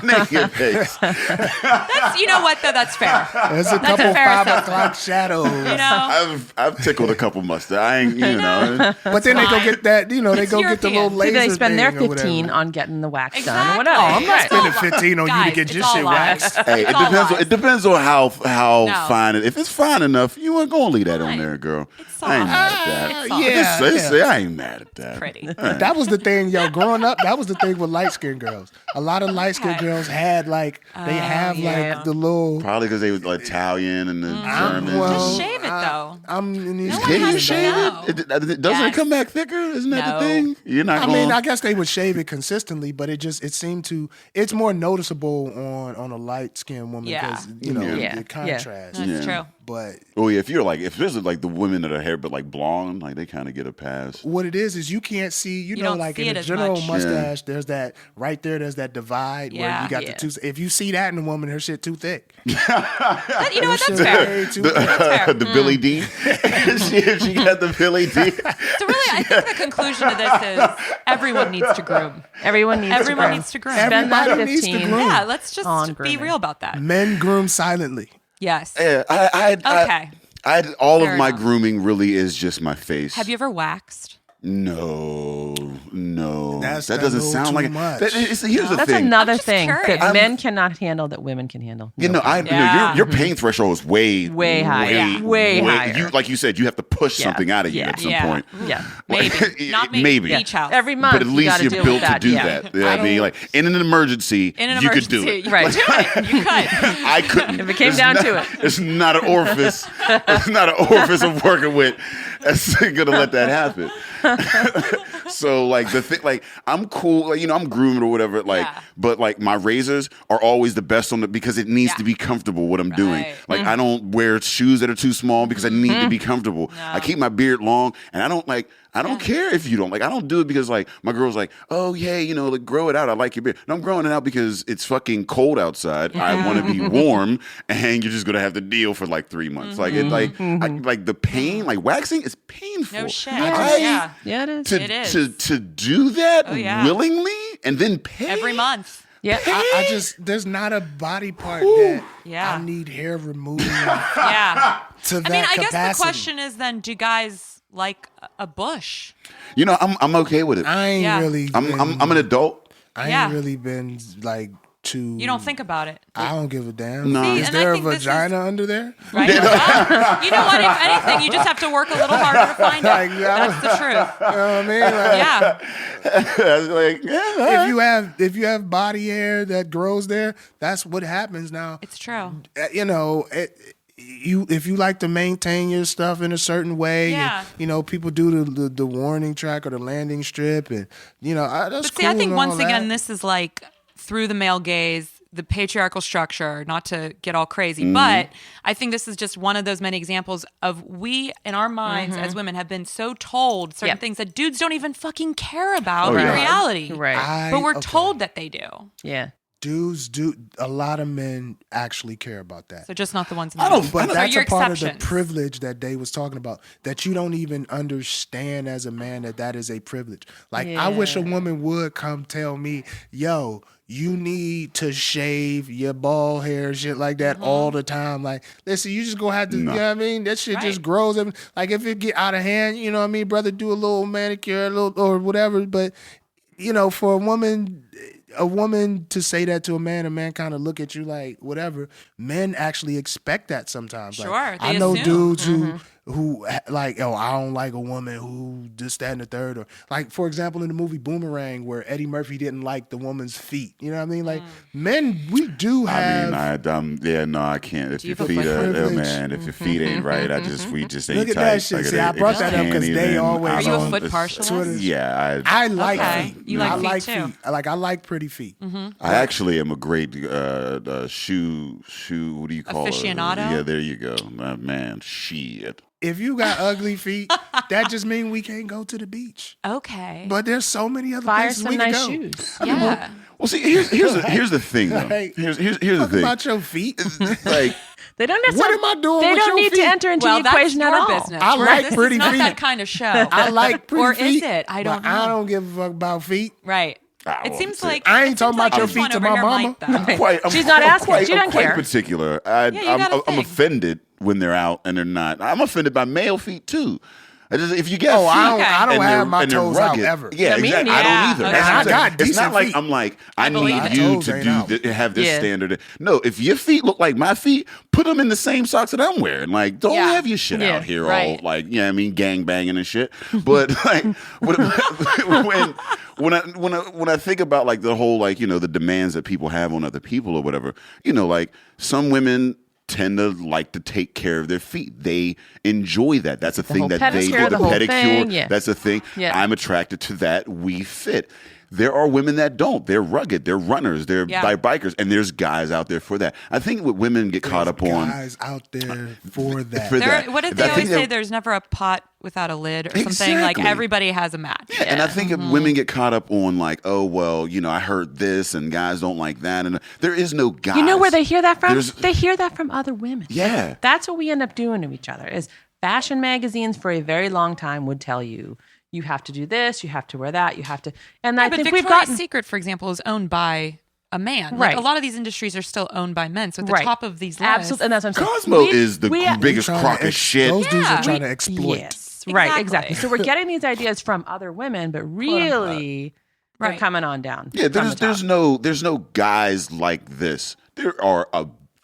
naked face. That's, you know what though? That's fair. There's a That's couple a fair 5 assessment. o'clock shadows. You know, I've tickled a couple mustaches. I ain't, you know. But then they go get that, you know, they It's go get the little European. laser So they spend their thing or 15 whatever. on getting the wax done Exactly. or whatever. Oh, I'm not Right. spending It's all 15 on you to Guys, get it's your all shit lies. waxed. Hey, It's all lies. it depends on how No. fine it. If it's fine enough, you ain't gonna leave that on Right. there, girl. It's I ain't soft. mad at that. It's soft. Yeah. I ain't mad at that. Pretty. That was the thing, yo. Growing up, that was the thing with light skinned girls. A lot of light skinned Okay. girls had like they have yeah. like the little. Probably because they was like Italian and the German. well, Just shave it though. I'm in these No one Can you has to shave know. it? Doesn't it Yes. come back thicker? Isn't that No. the thing? You're not I going. mean, I guess they would shave it consistently, but it seemed to. It's more noticeable on a light skinned woman Yeah. because you know Yeah. the contrast. That's Yeah. true. But Oh yeah, if there's like the women that are hair but like blonde, like they kind of get a pass. what it is you can't see. You know, don't like see in it a as general much. mustache, there's that right there. There's that divide where Yeah. you got Yeah. the two. If you see that in a woman, her shit too thick. You know what? That's Shit fair. way too The, thick. fair. the Billy D. she got the Billy D. So really, I think the conclusion to this is everyone needs to groom. Everyone needs Everyone to groom. needs to groom. Spend that Everybody needs to 15. groom. Yeah, let's just On be grooming. real about that. Men groom silently. Yes. Yeah, Okay. all Fair of my enough. grooming really is just my face. Have you ever waxed? No. That's that a doesn't little sound too like much. it. Here's the That's thing. another I'm just thing curious. that men cannot handle that women can handle. You know, your pain threshold is way higher. Yeah. Way higher. You, like you said, you have to push Yeah. something out of you Yeah. at some Yeah. point. Yeah. Maybe. Not maybe. Maybe. Beach house. Every month. But at you least gotta you're deal built with to do yeah. that. Yeah, I mean, like in an emergency, In an you emergency, could do it. you Right. could do it. You could. I couldn't. If it came It's down not- to it. It's not an orifice. It's not an orifice I'm working with. That's gonna let that happen. So like the thing, like I'm cool, like, you know, I'm groomed or whatever, like, Yeah. but like my razors are always the best on the because it needs Yeah. to be comfortable what I'm doing. Right. Like I don't wear shoes that are too small because I need to be comfortable. I keep my beard long, and I don't care if you don't like. I don't do it because like my girl's like, oh yeah, you know, like grow it out. I like your beard. No, I'm growing it out because it's fucking cold outside. I want to be warm, and you're just gonna have to deal for like 3 months. Like it, like the pain, like waxing is painful. No shit. I- Yeah. Yeah, it is. It is. To do that Oh, yeah. willingly and then pay Every month. Yeah. I just there's not a body part that Yeah. I need hair removed Yeah. to that I mean, I guess capacity. the question is then, do guys like a bush? You know, I'm okay with it. I ain't Yeah. really. I'm an adult. I Yeah. ain't really been like too. You don't think about it. I don't give a damn. No. See, Is and I there a think this is- vagina under there? Right? Well, you know what? If anything, you just have to work a little harder to find Like, it. yeah. That's the truth. You know what I mean? Like, Yeah. Like, yeah, if you have body hair that grows there, that's what happens now. It's true. You know, if you like to maintain your stuff in a certain way, Yeah. and, you know, people do the warning track or the landing strip, and you know, that's But see, cool I think and once all again, that. this is like through the male gaze. the patriarchal structure, not to get all crazy, but I think this is just one of those many examples of we, in our minds as women, have been so told certain things that dudes don't even fucking care about in reality. Right. But we're told that they do. Yeah. Dudes do. A lot of men actually care about that. So just not the ones in the But so that's your a part of the exceptions. privilege that Dave was talking about, that you don't even understand as a man that is a privilege. Like, I wish a woman would come tell me, yo, you need to shave your bald hair, shit like that all the time. Like, listen, you just gonna have to, you know what I mean? That shit just grows. Like, if it get out of hand, you know what I mean, brother, do a little manicure, or whatever. But, you know, for a woman to say that to a man kind of look at you like whatever. Men actually expect that sometimes. Sure, like, they I know assume. dudes who like, oh, I don't like a woman who this, that, and the third. Or like, for example, in the movie Boomerang, where Eddie Murphy didn't like the woman's feet. You know what I mean? Like, men, we do have. I can't. If your have a feet are, privilege? man, if your feet ain't right, we just ain't Look at tight. that shit. Like, See, I brought that up because can't they even- always Are you a on foot partialist? Twitter. Yeah, I like Okay. feet. You like I feet like too. feet. I like pretty feet. I actually am a great shoe. What do you call Aficionado? it? Yeah, there you go, man. Shit. If you got ugly feet, that just means we can't go to the beach. Okay. But there's so many other Fire places some we can nice go. shoes. Yeah. Well, see, here's the thing though. Like, Here's the Talk thing. about your feet. Like, They don't necessarily. What am I doing They with don't your need feet? to enter into Well, the that's equation your at all. business. I like this pretty is not feet. that kind of show. I like pretty Or feet. is it? I don't but I know. don't give a fuck about feet. Right. I It seems won't say- like I ain't it talking seems about like your each feet one to over my here mama. like that. She's not asking. She doesn't I'm quite care. particular. you got a I'm thing. offended when they're out and they're not. I'm offended by male feet too. If you get Oh, feet I don't and have they're- my and they're toes out rugged- ever. Yeah, No, me exactly. neither. I don't Yeah, either. okay. That's what I'm I got saying. It's decent not like feet. I'm like I believe need it. you Toes to ain't out. have this Yeah. standard. No, if your feet look like my feet, put them in the same socks that I'm wearing. Like, don't Yeah. have your shit Yeah, out here right. all like, I mean, gang banging and shit. But like when I think about like the whole like, the demands that people have on other people or whatever, like some women tend to like to take care of their feet. They enjoy that. That's a thing whole that they pedicure, do. the whole Pedicure. thing, yeah. That's a thing. Yeah. I'm attracted to that. We fit. There are women that don't. They're rugged. They're runners. They're bikers. And there's guys out there for that. I think what women get caught up on. Guys out there for that. For that. What did I they think always say? that- There's never a pot without a lid or something. Like Exactly. everybody has a match. Yeah, and I think if women get caught up on like, oh well, I heard this, and guys don't like that, and there is no guys. You know where they hear that from? There's- They hear that from other women. Yeah. That's what we end up doing to each other. Is fashion magazines for a very long time would tell you, you have to do this, you have to wear that, you have to. And I But think Victoria's we've gotten Secret, for example, is owned by a man. Right. Like a lot of these industries are still owned by men. So at the right. top of these lists, Absolutely, and that's what I'm saying. Cosmo is the biggest Trying to crock of ex- shit. Those dudes Yeah, are trying we- to exploit. Yes, right, Exactly. exactly. So we're getting these ideas from other women, but really, they're Right. coming on down. Yeah, from the top. there's no guys like this. There are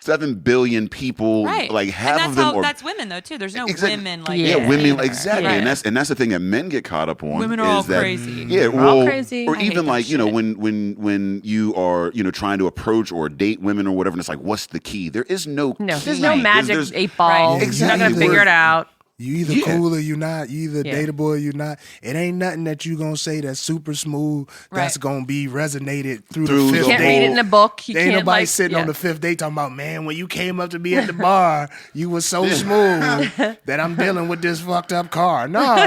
7 billion people. right? Like half and of them are. that's women though too. There's no Exactly. women like Yeah, that women either. exactly, Right. and that's the thing that men get caught up on. Women are all is that, crazy. Yeah, We're all well, crazy. or I hate even that like shit. when you are trying to approach or date women or whatever, and it's like, what's the key? There is no. No, key. there's no magic There's- 8 ball. Right. You're not gonna Exactly. figure it out. You either Yeah. cool or you not. You either Yeah. dateable or you not. It ain't nothing that you gonna say that's super smooth. That's Right. gonna be resonated through Through the the fifth Can't date. read it in a book. You Ain't can't nobody like, sitting on yeah. the 5th date talking about, man, when you came up to me at the bar, you was so smooth that I'm dealing with this fucked up car. No,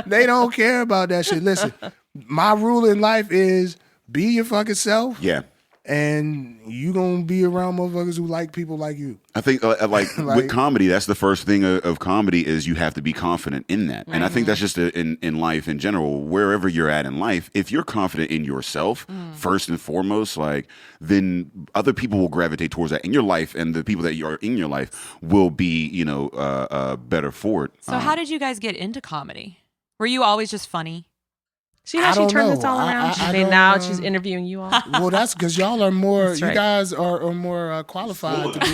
they don't care about that shit. Listen, my rule in life is be your fucking self. Yeah. And you gonna be around motherfuckers who like people like you. I think like Like- with comedy, that's the first thing of comedy is you have to be confident in that. And I think that's just in life in general, wherever you're at in life, if you're confident in yourself, first and foremost, like then other people will gravitate towards that in your life, and the people that are in your life will be, better for it. So how did you guys get into comedy? Were you always just funny? See how I she don't turned know. this all around? I She's made don't, now she's interviewing you all. Well, that's because y'all are more. That's You right. guys are more qualified to be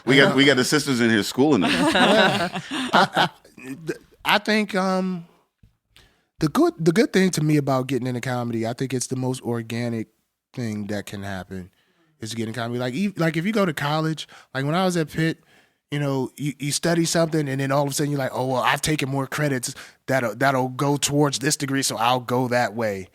interviewed. we got the sisters in here schooling us. I think the good thing to me about getting into comedy, I think it's the most organic thing that can happen is to get in comedy. Like if you go to college, like when I was at Pitt, you study something and then all of a sudden you're like, oh well, I've taken more credits that'll go towards this degree, so I'll go that way.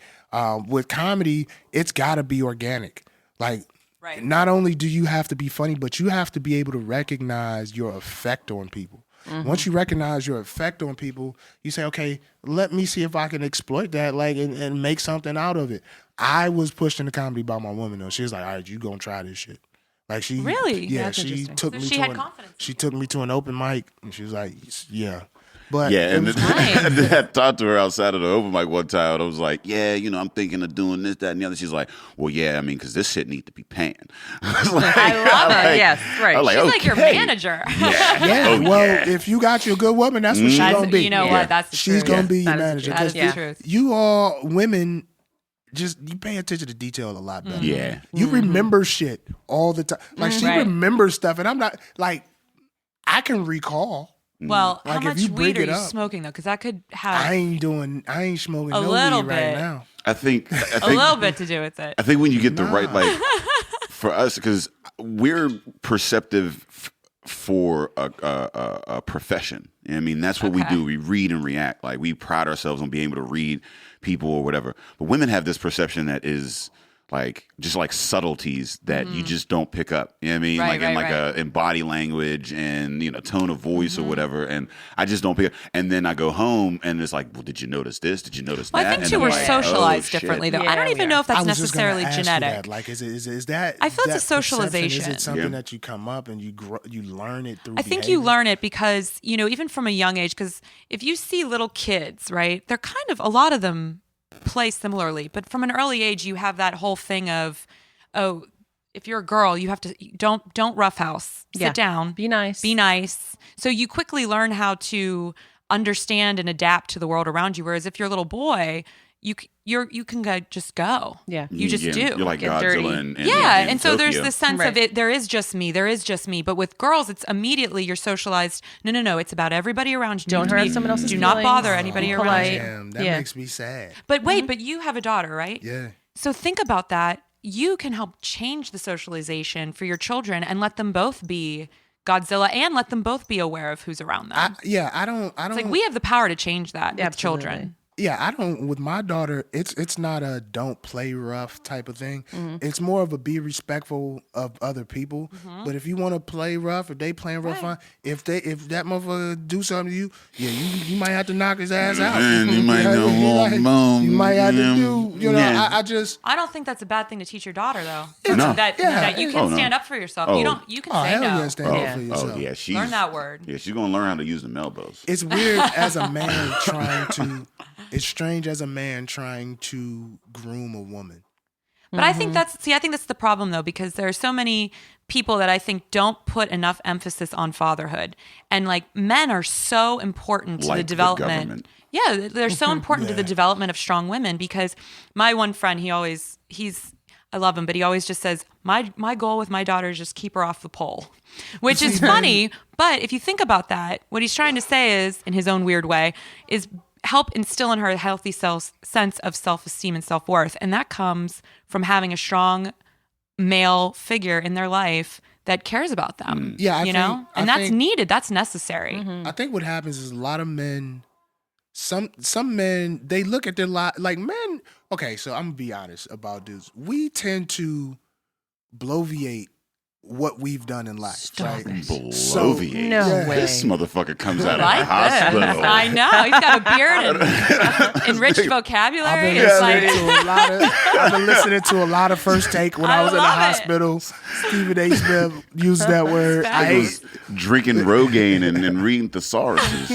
With comedy, it's got to be organic. Like, Right. not only do you have to be funny, but you have to be able to recognize your effect on people. Once you recognize your effect on people, you say, okay, let me see if I can exploit that, like, and make something out of it. I was pushed into comedy by my woman, though. She was like, all right, you gonna try this shit. Like, she Really? Yeah, That's she interesting. took So me she to had an, confidence in she took me to an open mic, and she was like, yeah. But Yeah, it and was then I talked to her outside of the open mic one time, and I was like, yeah, I'm thinking of doing this, that, and the other. She's like, well, yeah, I mean, because this shit need to be paying. I was like, I love it. Yes, right. I was She's like your okay. manager. Yeah. Yeah, Oh, well, yeah. if you got your good woman, that's what she's That's- gonna be. you know what? That's the She's truth. gonna be your That is the manager. truth. That is 'Cause the truth. you all women, you pay attention to detail a lot better. Yeah. You remember shit all the time. Like she Right. remembers stuff, and I'm not like I can recall. Well, Like, how if much you bring weed are it you up- smoking though? Because that could have I ain't smoking A no little weed right bit. now. I think a little bit to do with it. I think when you get the right, like, for us, because we're perceptive for a profession. You know what I mean, that's what we Okay. do. We read and react. Like, we pride ourselves on being able to read people or whatever. But women have this perception that is like just like subtleties that you just don't pick up. You know what I mean? Right, like in right. in body language and tone of voice or whatever. And I just don't pick up. And then I go home and it's like, well, did you notice this? Did you notice Well, that? I think And too I'm we're like, socialized oh, shit. differently though. Yeah, I don't we even are. know if that's I was just gonna necessarily ask you genetic. that. Like, is that? I feel it's a that perception, Is socialization. it something Yeah. that you come up and you learn it through? I think you behavior? learn it because, even from a young age, because if you see little kids, right, they're kind of, a lot of them play similarly. But from an early age, you have that whole thing of, oh, if you're a girl, you have to, don't roughhouse, sit Yeah. down, Be nice. be nice. So you quickly learn how to understand and adapt to the world around you. Whereas if you're a little boy, you can just go. Yeah. You just do. You're like Get Godzilla dirty. and Yeah, in and so there's Tokyo. this sense of Right. it. There is just me. There is just me. But with girls, it's immediately you're socialized. No. It's about everybody around you. Don't You hurt need to someone else's Do not feelings. bother anybody Be around polite. you. Damn, that Yeah. makes me sad. But wait, but you have a daughter, right? Yeah. So think about that. You can help change the socialization for your children and let them both be Godzilla and let them both be aware of who's around them. I don't. It's like we have the power to change that with Absolutely. children. Yeah, I don't. With my daughter, it's not a don't play rough type of thing. It's more of a be respectful of other people. But if you want to play rough, if they playing rough, fine. If that motherfucker do something to you, yeah, you might have to knock his ass out. And you might know, you might have to do. yeah. I just. I don't think that's a bad thing to teach your daughter, though. No. That you can Oh, no. stand up for yourself. Oh. You can Oh, say hell no. yeah, stand up Yeah. for yourself. Oh yeah, she's Learn that word. Yeah, she's gonna learn how to use the elbows. It's weird as a man trying to. It's strange as a man trying to groom a woman. But I think that's the problem though, because there are so many people that I think don't put enough emphasis on fatherhood. And like men are so important to Like the the development. government. Yeah, they're so important to the development of strong women because my one friend, I love him, but he always just says, my goal with my daughter is just keep her off the pole, which is funny. But if you think about that, what he's trying to say is, in his own weird way, is help instill in her a healthy sense of self-esteem and self-worth. And that comes from having a strong male figure in their life that cares about them. Yeah, I and that's think- needed. That's necessary. I think what happens is a lot of men, some men, they look at their life like men. Okay, so I'm gonna be honest about this. We tend to bloviate what we've done in life, right? Bloviate. No Yeah. way. This motherfucker comes out of Like the hospital. this. I know. He's got a beard and enriched I've vocabulary. been, It's listening like, to a lot of, I've been listening to a lot of First Take when I was in the love it. hospital. Stephen A. Smith used that word. I I hate. was drinking Rogaine and reading thesauruses.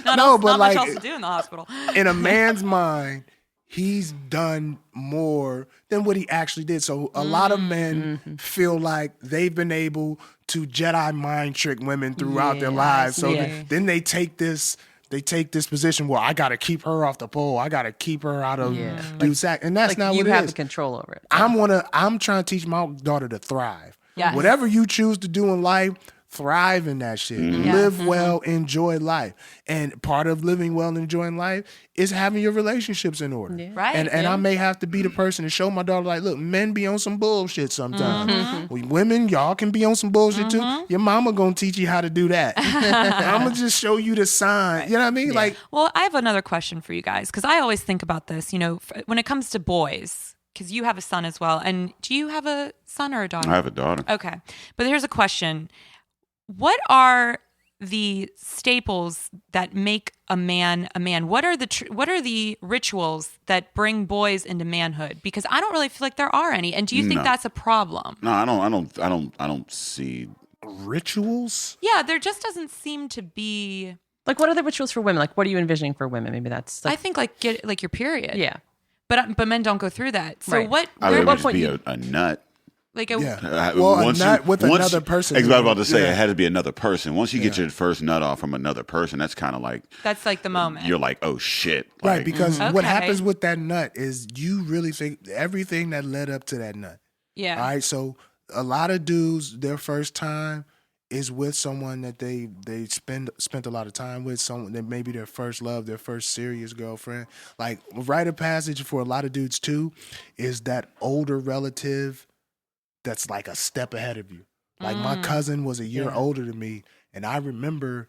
No, but not like much else to do in the hospital. in a man's mind, he's done more than what he actually did. So a lot of men feel like they've been able to Jedi mind trick women throughout their lives. So then they take this position where I got to keep her off the pole. I got to keep her out of dude's sack. And that's Like not you what it have is. the control over it. I'm trying to teach my daughter to thrive. Yes. Whatever you choose to do in life, thrive in that shit. Mm-hmm. Live well, enjoy life. And part of living well and enjoying life is having your relationships in order. Yeah. Right. And I may have to be the person to show my daughter, like, look, men be on some bullshit sometimes. Women, y'all can be on some bullshit too. Your mama gonna teach you how to do that. I'm gonna just show you the sign. You know what I mean? Like, Well, I have another question for you guys because I always think about this, when it comes to boys, because you have a son as well. And do you have a son or a daughter? I have a daughter. Okay. But here's a question. What are the staples that make a man a man? What are the rituals that bring boys into manhood? Because I don't really feel like there are any. And do you think that's a problem? No, I don't see rituals? Yeah, there just doesn't seem to be. Like, what are the rituals for women? Like, what are you envisioning for women? Maybe that's. I think get your period. Yeah. But men don't go through that. So Right. what? I would what just point be you- a nut. Like Well, a nut with another person. I was about to say Yeah. it had to be another person. Once you get your first nut off from another person, that's kind of like that's like the moment. you're like, oh shit, Right, like, because what Okay. happens with that nut is you really think everything that led up to that nut. Yeah. All right, so a lot of dudes, their first time is with someone that they spent a lot of time with, someone that maybe their first love, their first serious girlfriend. Like, rite of passage for a lot of dudes too is that older relative that's like a step ahead of you. Like, my cousin was a year older than me, and I remember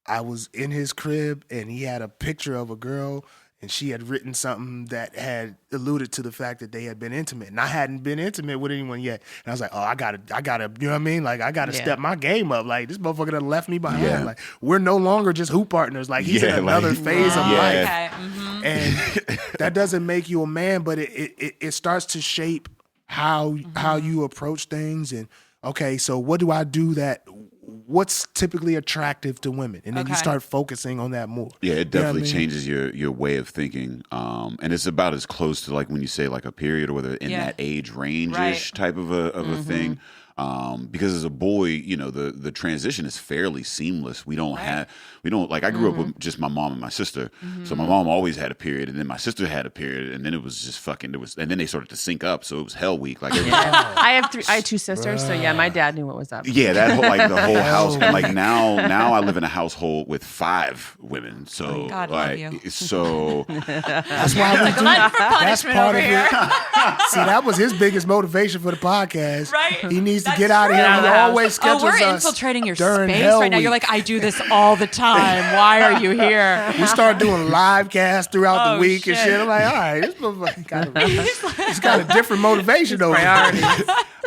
I was in his crib and he had a picture of a girl and she had written something that had alluded to the fact that they had been intimate. And I hadn't been intimate with anyone yet. And I was like, oh, I gotta, you know what I mean? Like, I gotta step my game up. Like, this motherfucker done left me behind. Yeah. Like, we're no longer just hoop partners. Like, he's in another phase of life. Okay. And that doesn't make you a man, but it starts to shape how you approach things. And okay, so what do I do what's typically attractive to women? And then you start focusing on that more. Yeah, it You know what definitely I mean? changes your way of thinking. And it's about as close to like when you say like a period or whether in that age range-ish Right. type of a thing. Because as a boy, the transition is fairly seamless. We don't like, I grew up with just my mom and my sister. So my mom always had a period, and then my sister had a period, and then it was just and then they started to sync up. So it was hell week. Like, I have 2 sisters, so yeah, my dad knew what was up. yeah, that whole, like the whole house. And like now I live in a household with 5 women. So God, love like, you. so That's why we do. Glutton for That's punishment part over of here. it. See, that was his biggest motivation for the podcast. Right. He needs to That's get out of true. here. Get out of He the house. always schedules we're us infiltrating your during space Hell right now. You're Week. like, I do this all the time. Why are you here? We start doing live casts throughout Oh, the week and shit. shit. I'm like, all right, this motherfucker he's got a different motivation over Priorities.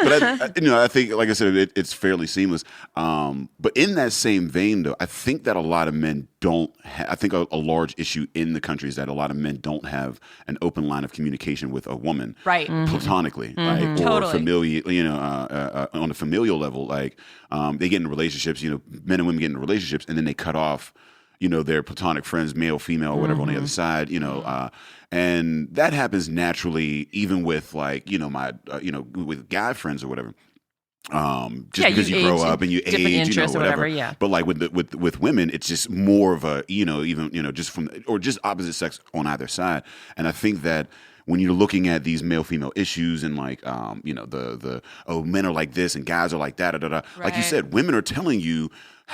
but I think, like I said, it's fairly seamless. But in that same vein, though, I think that a lot of men don't. I think a large issue in the country is that a lot of men don't have an open line of communication with a woman, Right. platonically, like, or Totally. familiar, on a familial level. Like, they get into relationships. Men and women get into relationships, and then they cut off, their platonic friends, male, female, or whatever, on the other side. And that happens naturally, even with like, my, with guy friends or whatever. Just Yeah, because you you grow age, up and you different age, interests or whatever. whatever, yeah. But like with women, it's just more of a, even, just from, or just opposite sex on either side. And I think that when you're looking at these male female issues and like, men are like this and guys are like that, like you Right. said, women are telling you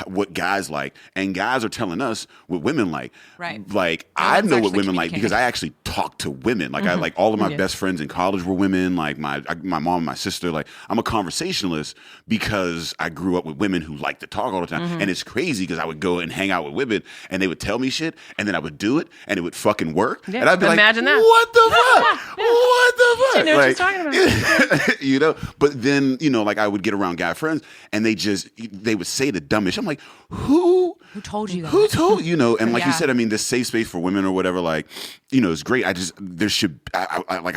what guys like, and guys are telling us what women like. Right. Like, No I one's know what actually women like because I actually talk to women. Like, I like all of my best friends in college were women. Like my mom and my sister. Like, I'm a conversationalist because I grew up with women who like to talk all the time. And it's crazy because I would go and hang out with women and they would tell me shit and then I would do it and it would fucking work. Yeah, And I'd be imagine like, that. what the fuck? What the fuck? She knew what she's talking about. But then, like I would get around guy friends and they would say the dumbest shit. I'm like, who told you that? Who told and like you Yeah. said, I mean, this safe space for women or whatever, like, it's great. I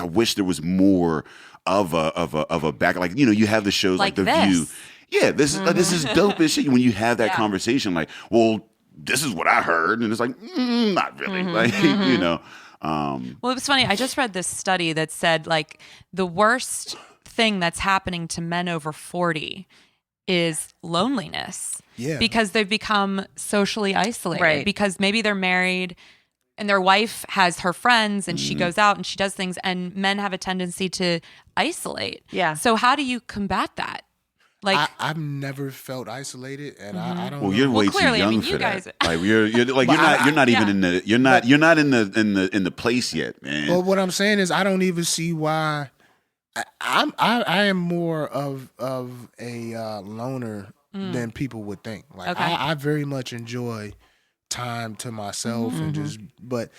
wish there was more of a back, like, you have the shows like The Like this. View. Yeah, this is dope as shit when you have that Yeah. conversation, like, well, this is what I heard, and it's like, not really, like, Well, it was funny. I just read this study that said like the worst thing that's happening to men over 40 is loneliness. Yeah. Because they've become socially isolated. Right. Because maybe they're married and their wife has her friends and she goes out and she does things, and men have a tendency to isolate. Yeah. So how do you combat that? Like I've never felt isolated, and I don't. Well, know. you're way clearly, too I young mean, for you that. guys- Like you're not even in the you're not in the place yet, man. Well, what I'm saying is, I don't even see why. I am more of a loner than people would think. Like Okay. I very much enjoy time to myself and just but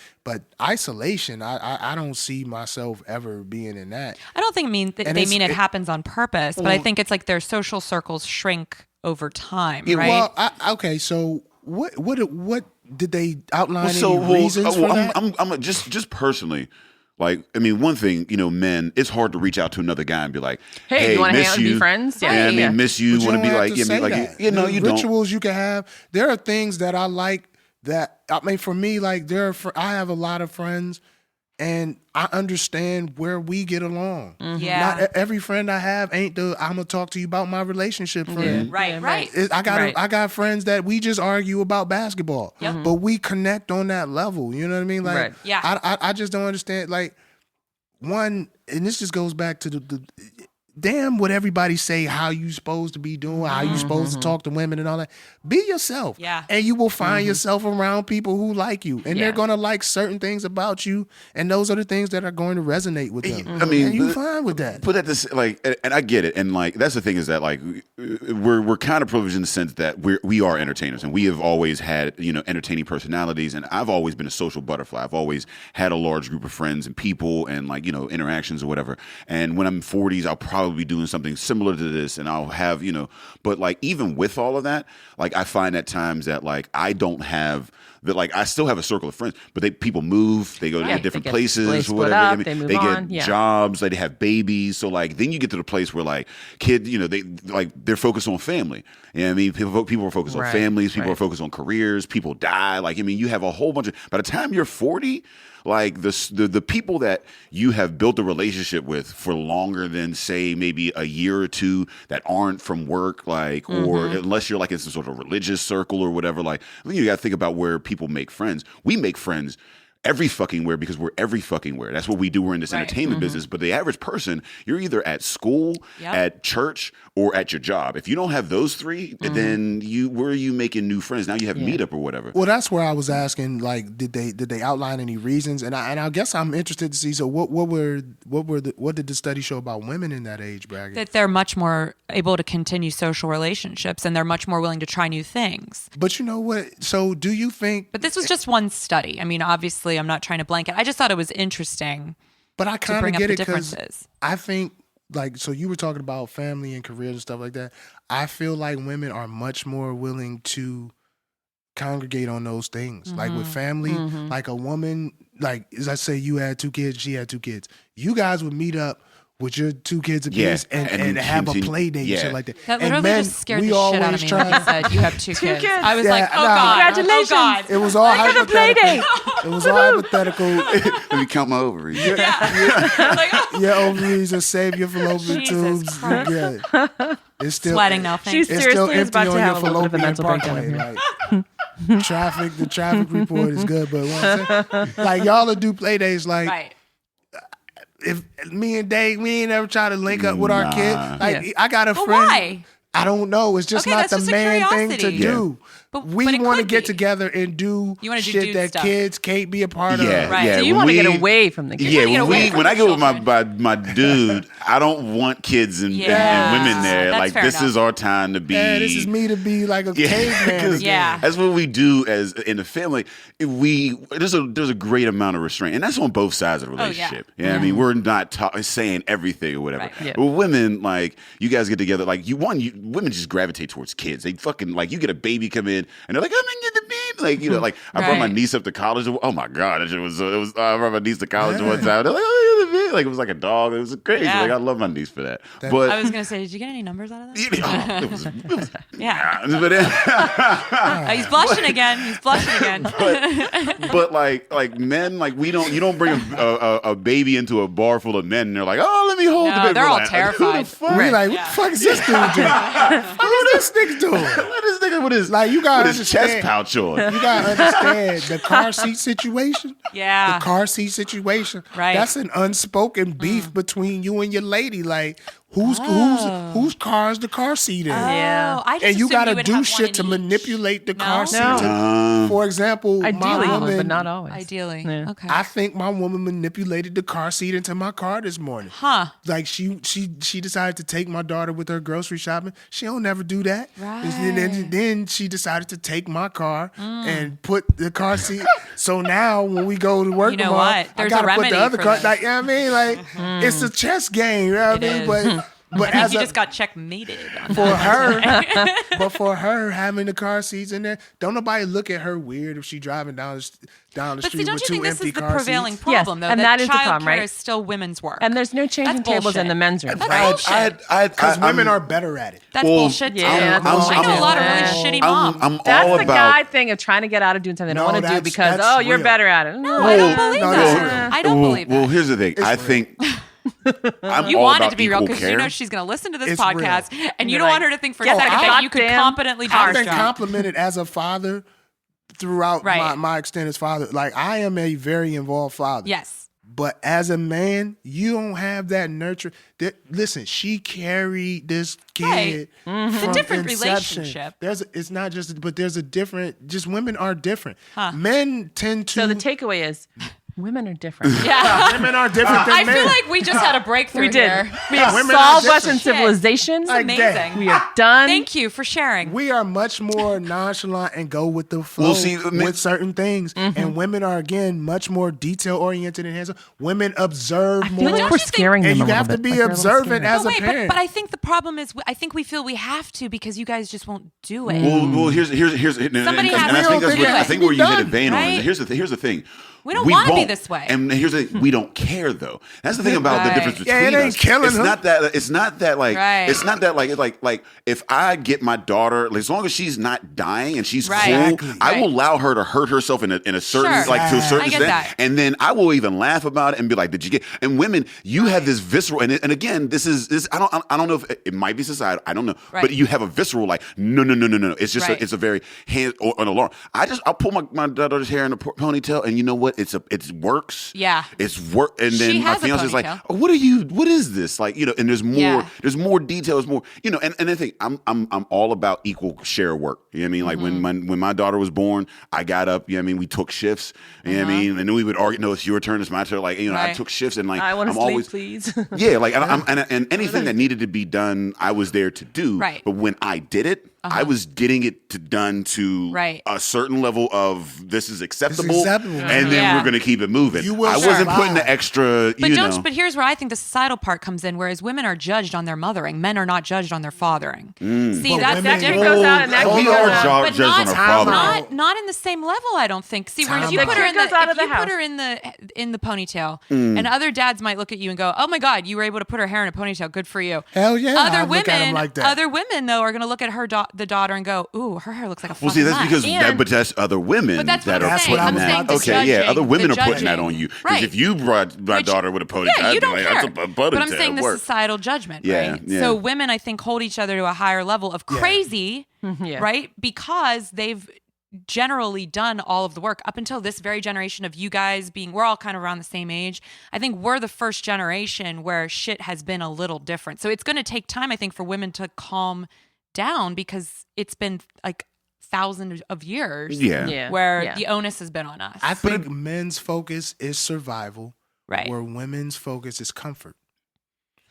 isolation. I don't see myself ever being in that. I don't think And they mean it it- happens on purpose, but I think it's like their social circles shrink over time, right? Well, okay. So what did they outline any reasons for that? I'm just personally. Like, I mean, one thing, men, it's hard to reach out to another guy and be like, Hey, you wanna hang miss out and be you. friends? Yeah, Yeah, I yeah. mean, miss you. But Want to be don't like, have to say like, that. you The don't. rituals you can have. There are things that I like that, I mean, for me, like I have a lot of friends and I understand where we get along. Yeah. Not every friend I have ain't I'm gonna talk to you about my relationship friend. Right. I got friends that we just argue about basketball, but we connect on that level. You know what I mean? Like, Right. Yeah. I just don't understand. Like, one, and this just goes back to the damn what everybody say how you supposed to be doing, how you supposed to talk to women and all that. Be yourself. Yeah. And you will find yourself around people who like you. And they're gonna like certain things about you. And those are the things that are going to resonate with them. I mean, and you fine with that. But at this, like, and I get it, and like that's the thing is that like we're kind of privileged in the sense that we are entertainers, and we have always had entertaining personalities, and I've always been a social butterfly. I've always had a large group of friends and people, and like interactions or whatever. And when I'm in 40s, I'll probably be doing something similar to this, and I'll have But like even with all of that, like I find at times that like I don't have. That like I still have a circle of friends, but people move, they go to different they places, split whatever. up, I mean, they move they on, get jobs, they have babies. So like then you get to the place where like they're focused on family. You know what I mean? People are focused on Right, families, people right. are focused on careers, people die. Like I mean, you have a whole bunch of by the time you're 40, like the people that you have built a relationship with for longer than say maybe a year or two that aren't from work, like or unless you're like in some sort of religious circle or whatever, like I think you got to think about where people make friends. We make friends every fucking where because we're every fucking where. That's what we do. We're in this entertainment business. But the average person, you're either at school, at church, or at your job. If you don't have those three, then where are you making new friends? Now you have meetup or whatever. Well, that's where I was asking. Like, did they outline any reasons? And I guess I'm interested to see. So, what did the study show about women in that age bracket? That they're much more able to continue social relationships and they're much more willing to try new things. But you know what? So, do you think? But this was just one study. I mean, obviously, I'm not trying to blanket. I just thought it was interesting. But I kind of bring up get the it because differences. I think, like, so you were talking about family and careers and stuff like that. I feel like women are much more willing to congregate on those things. Like with family, like a woman, like as I say, you had 2 kids, she had 2 kids. You guys would meet up with your 2 kids apiece and have a play date and shit like that. That and literally men, just scared we the shit out of always me when you said you have 2 kids. kids. I was Yeah, like, oh nah. God. Congratulations. Oh God. It was all Like a play hypothetical. date. It was all hypothetical. Let me count my ovaries. I'm like, oh. Your ovaries are saved your fallopian Jesus tubes. Christ. Yeah. It's still Sweating now. Thanks. She's It's still seriously is empty about to on your have a little bit of a fallopian mental breakdown parkway. here. Like the traffic report is good, but what I'm saying, like y'all will do play dates. Like Right. if me and Dave, we ain't ever try to link up with our kid. Like Yeah. I got a But friend. why? I don't know. It's just Okay, not that's the just a man thing to curiosity. do. But We it want to could get be. together and do You wanna do shit dude that stuff. kids can't be a part Yeah, of. Right. yeah. So you when want to get we- away from the kids. Yeah, get away from when I the go with children. my dude, I don't want kids and Yeah. women there. That's Like fair this enough. is our time to be. Yeah, this is me to be like a caveman. 'cause again. Yeah. That's what we do as in the family. There's a great amount of restraint, and that's on both sides of the relationship. yeah. I mean, we're not saying everything or whatever. Right. Yeah. But women, like you guys get together, like women just gravitate towards kids. They fucking like you get a baby come in, and they're like, I'm gonna get the baby. Like like I brought my Right. niece up to college. Oh my god, it was I brought my niece to college one time. They're like, oh, yeah, the baby. Like it was like a dog. It was crazy. Yeah. Like I love my niece for that. But I was gonna say, did you get any numbers out of that? oh, it was Yeah. but He's blushing again. He's blushing again. but like men, like you don't bring a baby into a bar full of men and they're like, oh, let me hold No, the baby. they're We're all like, terrified. Who the fuck? We like, what the fuck is this dude doing? What is this nigga doing? Let this nigga with his Like, you gotta with his chest understand. pouch on. You gotta understand the car seat situation. Yeah. The car seat situation. Right. That's an unspoken beef between you and your lady. Like, Whose car is the car seat in? Yeah. I just And you assumed gotta would do have shit one to in each. manipulate the car seat. No. For example, Ideally, my you would, woman, but not always. Ideally. Yeah. Okay. I think my woman manipulated the car seat into my car this morning. Huh. Like she decided to take my daughter with her grocery shopping. She don't never do that. Right. And then she decided to take my car and put the car seat. So now when we go to work You know tomorrow, what? I There's gotta a put the remedy other for car. this. Like, you know what I mean? Like it's a chess game. You know what I mean? is. But I think as you a, just got checkmated. On for that. her, but for her having the car seats in there, don't nobody look at her weird if she driving down the But street see, don't with you two think this empty is the car prevailing seats. problem, though? and that is the problem, childcare right? is still women's work. And there's no changing That's tables in bullshit. the men's room. That's right? bullshit. Because women are better at it. That's Well, bullshit too. Yeah, I know a lot of really I'm- shitty moms. I'm That's all the about. guy thing of trying to get out of doing something they don't No, want to do that's- because, that's you're real. better at it. no, I don't believe no, that. that's real. I don't believe that. Well, here's the thing. I real. think I'm You all want it about to be real equal because care. you know she's going to listen to this It's podcast, real. and you You're don't want like, her to think for a get second that that you could goddamn competently do car I've her been job. complimented as a father throughout Right. my extended father. Like I am a very involved father. Yes. But as a man, you don't have that nurture. Listen, she carried this kid. Right. It's a from different inception. relationship. It's not just, but there's a different. Just women are different. Huh. Men tend to. So the takeaway is women are different. Yeah. women are different than I men. feel like we just had a breakthrough We did. here. We have Women are solved different. Western Shit. civilization. Like that. Amazing. We are done. Thank you for sharing. We are much more nonchalant and go with the flow Well, see, with certain things. And women are, again, much more detail-oriented and hands-on. Women observe I feel more. like don't we're you think- scaring them And a you little have to bit. be Like, they're a little observant scared. as a parent. But I think the problem is I think we feel we have to because you guys just won't do it. Well, here's Somebody has and I to think do that's it. what I think where you hit a vein on. Right? Is here's the thing. We don't wanna be won't. this way. And here's the thing. We don't care though. That's the thing about the Right. difference between Yeah, it ain't us. killing It's her. not that. It's not that like. Right. It's not that like. It's like if I get my daughter, as long as she's not dying and she's Right. cool, Exactly. I will Right. allow her to hurt herself in a certain Sure. like to a certain I get extent, that. and then I will even laugh about it and be like, "Did you get?" And women, you have this visceral, and again, this is I don't know if it might be societal. I don't know, Right. but you have a visceral like no. It's just Right. it's a very hand or an alarm. I'll pull my daughter's hair in a ponytail, and you know what? It works. Yeah. It's work. And then She my has a fiance is like, ponytail. oh, what is this? Like, and there's more, Yeah. there's more details, more, and the thing, I'm all about equal share work. You know what I mean? Like Mm-hmm. when my daughter was born, I got up, you know what I mean? We took shifts, you know what I mean? And then we would argue, no, it's your turn, it's my turn. Like, I Right. took shifts and like, I want I'm to sleep, always, please. yeah, like, and anything that needed to be done, I was there to do. Right. But when I did it, I was getting it done to Right. a certain level of this is acceptable, acceptable. and then Yeah. we're going to keep it moving. You will I wasn't survive. putting the extra, But you know. But here's where I think the societal part comes in. Whereas women are judged on their mothering, men are not judged on their fathering. See, But that's women- that That difference. goes out and that we goes are out. But judged on not, our father. not in the same level, I don't think. See, whereas you Time put her out. in the Goes out of if the you house. put her in the ponytail, and other dads might look at you and go, "Oh my God, you were able to put her hair in a ponytail. Good for you." Hell yeah, Other I'd look at 'em like that. other women though are going to look at her the daughter and go, "Ooh, her hair looks like a Well, see, that's fucking because mess." but that's other women But that's what that I'm are saying. putting I'm that. saying the Okay, yeah, judging, other women the are putting that judging. on you. Because Right. if you brought my Which- daughter with a ponytail, Yeah, you I'd be don't like, care. that's a ponytail. But I'm saying the work. societal judgment, Yeah, right? yeah. So women, I think, hold each other to a higher level of crazy, Yeah. right? Because they've generally done all of the work up until this very generation of you guys we're all kind of around the same age. I think we're the first generation where shit has been a little different. So it's going to take time, I think, for women to calm down because it's been like thousands of years Yeah. where Yeah. the onus has been on us. I think men's focus is survival, Right. where women's focus is comfort.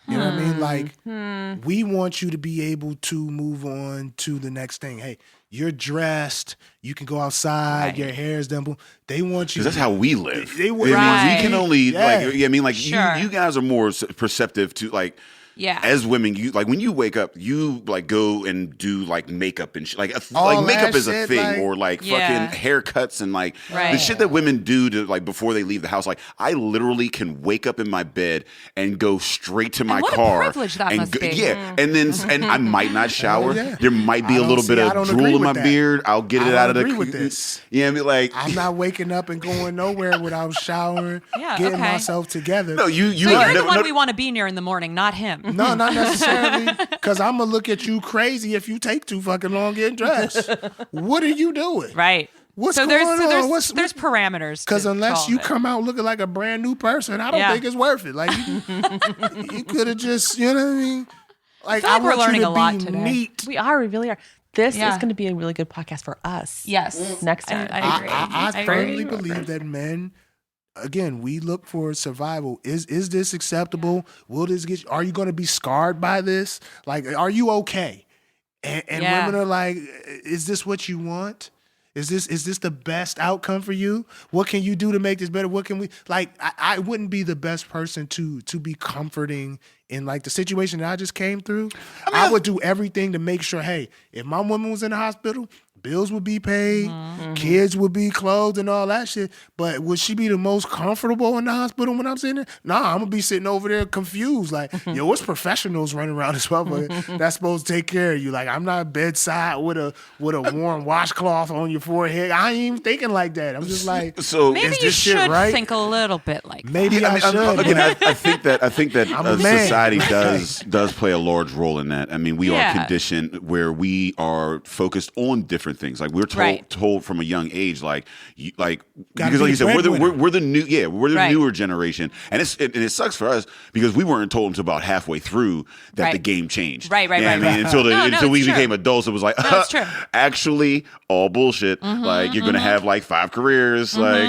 You know what I mean? Like, we want you to be able to move on to the next thing. Hey, you're dressed. You can go outside. Right. Your hair is done. boom. They want you. Because that's how we live. They I would- mean, Right. we can only Yeah. like. I mean, like Sure. you guys are more perceptive to like. Yeah. As women, you like when you wake up, you like go and do like makeup and shit. Like All makeup that is a shit, thing, like- or like Yeah. fucking haircuts and like Right. the shit that women do to like before they leave the house. Like I literally can wake up in my bed and go straight to my what a car. privilege that and must be. Yeah, and then and I might not shower. yeah. There might be I a don't little see- bit I of don't drool agree in my with that. beard. I'll get I it out don't of agree the. with this. You know what I mean? Like I'm not waking up and going nowhere without showering, Yeah, getting okay. myself together. no, you. So you're the never- one no- we want to be near in the morning, not him. No, not necessarily, because I'm gonna look at you crazy if you take too fucking long getting dressed. What are you doing? Right. What's so going on? There's parameters. Because unless solve you it. come out looking like a brand new person, I don't think it's worth it. Like you could have just, you know what I mean? Like I feel like we're want learning you a to lot be today. neat. We really are. This is going to be a really good podcast for us. Yes. Next time. I agree. I firmly believe that men, again, we look for survival. Is this acceptable? Will this get? Are you going to be scarred by this? Like, are you okay? And women are like, is this what you want? Is this the best outcome for you? What can you do to make this better? What can we like? I wouldn't be the best person to be comforting in like the situation that I just came through. I would do everything to make sure, hey, if my woman was in the hospital, bills would be paid, kids would be clothed and all that shit. But would she be the most comfortable in the hospital when I'm sitting there? Nah, I'm gonna be sitting over there confused. Like, yo, what's professionals running around this motherfucker that's supposed to take care of you? Like, I'm not bedside with a warm washcloth on your forehead. I ain't even thinking like that. I'm just like, So Maybe is you this shit should right? think a little bit like that. Maybe I should. I think that I'm a man. society does play a large role in that. I mean, we are Yeah. conditioned where we are focused on different things. Like we're told from a young age, like because like you said, we're the Right. newer generation, and it sucks for us because we weren't told until about halfway through that the game changed. Right. You know what I mean, until we it's true. became adults, it was like it's true. actually all bullshit. Like you're gonna have like 5 careers, like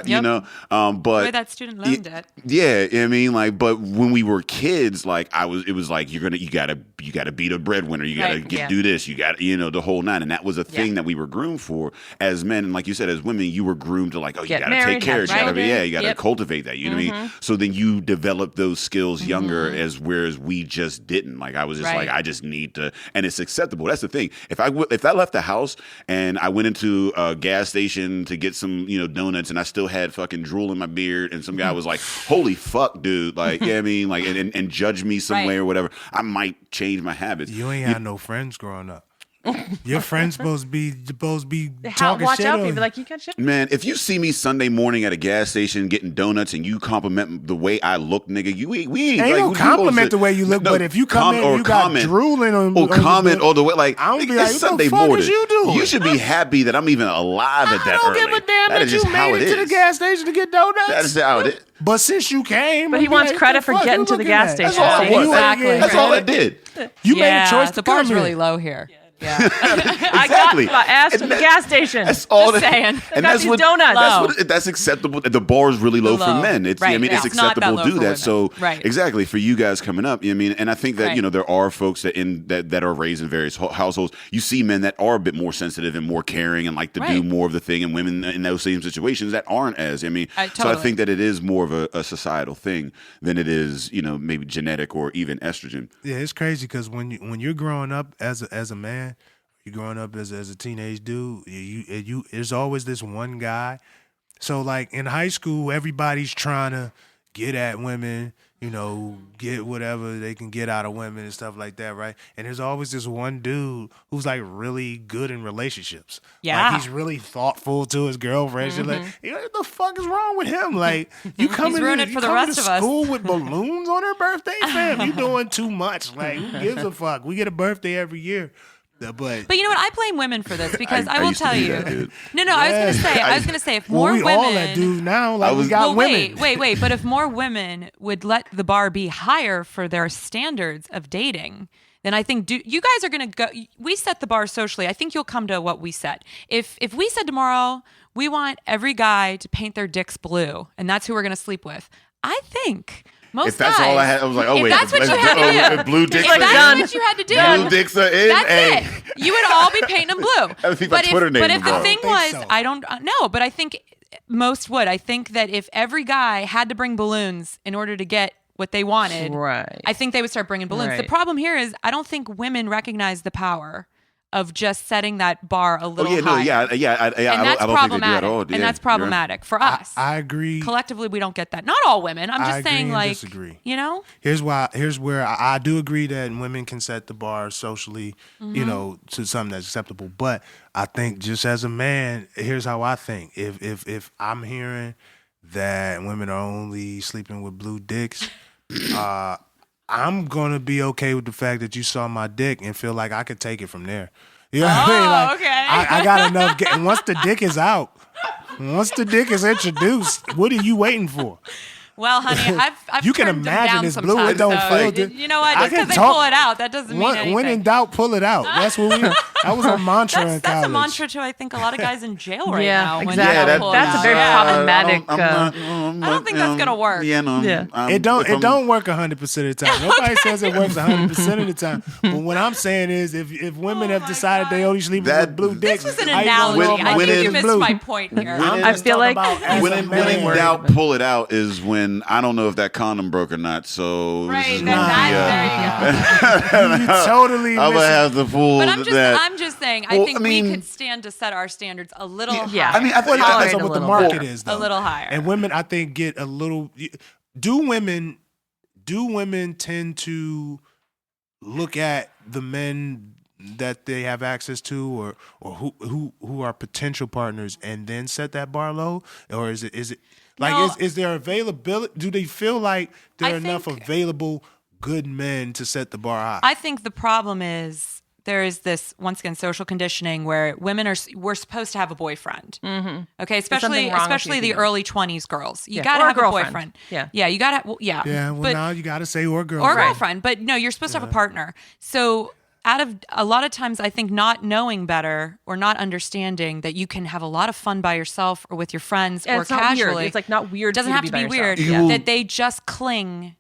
you Yep. know. But The way that student loan debt. yeah, I mean, like, but when we were kids, like, it was like you gotta be the breadwinner, you gotta Right, do this, you got the whole nine, and that was a thing that we were groomed for as men, and like you said, as women, you were groomed to like, oh, Get you gotta married, take care, have you gotta children. you gotta cultivate that, you know what I mean? So then you develop those skills younger, whereas we just didn't. Like I was just like, I just need to, and it's acceptable. That's the thing. If I left the house and I went into a gas station to get some donuts, and I still had fucking drool in my beard, and some guy was like, holy fuck, dude, like, yeah, I mean, like, and judge me some way or whatever, I might change my habits. You ain't had no friends growing up. Your friends supposed to be talking Watch shit out, on people you. like you got shit. Man, if you see me Sunday morning at a gas station getting donuts and you compliment the way I look, nigga, we ain't Ain't like, no we compliment to- the way you look, no, but if you come in and you got drooling on or comment your- or the way, like, I don't be it's like, what the Sunday fuck morning. is you doing? You should be happy that I'm even alive at that I don't early. give a damn that is just you how made it it to the is. gas station to get donuts. That is how it is. But since you came, But he I'm wants like, credit what for the fuck getting you to the looking gas at? station. That's all it was. Exactly. That's all I did. You made a choice to The bar's come really here. low here. Yeah. I Exactly. got my ass to the gas station. That's all. Just saying. And Got that's these what donuts. that's acceptable. The bar is really low for Low. men. It's Right. I mean Yeah. it's It's not that acceptable low to do for that. women. So Right. exactly for you guys coming up. I mean, and I think that Right. there are folks that are raised in various households. You see men that are a bit more sensitive and more caring and like to do Right. more of the thing, and women in those same situations that aren't as. I mean, so I Totally. think that it is more of a societal thing than it is maybe genetic or even estrogen. Yeah, it's crazy because when you're growing up as a man, you're growing up as a teenage dude. You there's always this one guy. So like in high school, everybody's trying to get at women, get whatever they can get out of women and stuff like that, right? And there's always this one dude who's like really good in relationships. Yeah. Like he's really thoughtful to his girlfriend. She's like, what the fuck is wrong with him? Like you coming ruined in, it you for the coming rest to of us. school with balloons on her birthday, fam. You doing too much. Like who gives a fuck? We get a birthday every year. But But you know what? I blame women for this because I, I will used to tell do you. that, dude. No, I was gonna say if more we women. all that dude now. Like we got Well, women. wait. But if more women would let the bar be higher for their standards of dating, then I think you guys are going to go. We set the bar socially. I think you'll come to what we set. If we said tomorrow we want every guy to paint their dicks blue, and that's who we're going to sleep with, I think. Most If that's guys, all I had, I was like, oh if wait, that's what you had to do. blue dicks If are that's in. what you had to do, Blue dicks are in. that's Hey. it. You would all be painting them blue. That would be my Twitter name But if the tomorrow. thing I don't was, think so. I don't know, but I think most would. I think that if every guy had to bring balloons in order to get what they wanted, Right. I think they would start bringing balloons. The Right. problem here is I don't think women recognize the power of just setting that bar a little Oh yeah, no, higher. yeah. And I that's don't think they do at problematic. all. And Yeah, that's you're right. problematic for us. I agree. Collectively, we don't get that. Not all women. I'm I just agree saying, and like, disagree. Here's Here's where I do agree that women can set the bar socially, to something that's acceptable. But I think just as a man, here's how I think. If I'm hearing that women are only sleeping with blue dicks, I'm gonna be okay with the fact that you saw my dick and feel like I could take it from there. You know what I mean? Like, okay. I got enough. And once the dick is out, once the dick is introduced, what are you waiting for? Well, honey, I've You can turned them imagine down it's blue. It sometimes, don't so feel good. You know what? I Just can because they talk- pull it out, that doesn't mean anything. When in doubt, pull it out. That's what that was a mantra in college. That's a mantra to, I think, a lot of guys in jail right Yeah, now. when exactly. they pull it That's a out. very problematic. I don't think that's gonna work. Yeah, no. Yeah. It don't work 100% of the time. Nobody says it works 100% of the time. But what I'm saying is, if women have decided they only sleep with blue dicks, This was an how you gonna know analogy. my I dick think is you missed blue? my point here. I'm I just feel talking like about as When a in man. doubt, pull it out is when I don't know if that condom broke or not. So this Right, is then gonna that, be, there you go. You totally I'm gonna missing- have to pull But that. I'm just saying, I Well, think I mean- we could stand to set our standards a little higher. Yeah. I mean, I think Well, it Tolerate depends on a what the little market bit. is, though. A little higher. And women, I think, get a little. Do women tend to look at the men that they have access to, or who are potential partners, and then set that bar low, or is it like No. is there availability? Do they feel like there are I enough think- available good men to set the bar high? I think the problem is there is this, once again, social conditioning where we're supposed to have a boyfriend. Mm-hmm. Okay, something wrong with you if the you don't. early 20s girls. You Yeah. gotta Or a have a girlfriend. boyfriend. Yeah. Yeah, you gotta, yeah. yeah, well, but, now you got to say or or a girlfriend. girlfriend. But no, you're supposed to have a partner. So out of a lot of times, I think not knowing better or not understanding that you can have a lot of fun by yourself or with your friends And or it's not weird. casually. It's like not weird. It doesn't for you have to be by yourself. weird. Yeah. That they just cling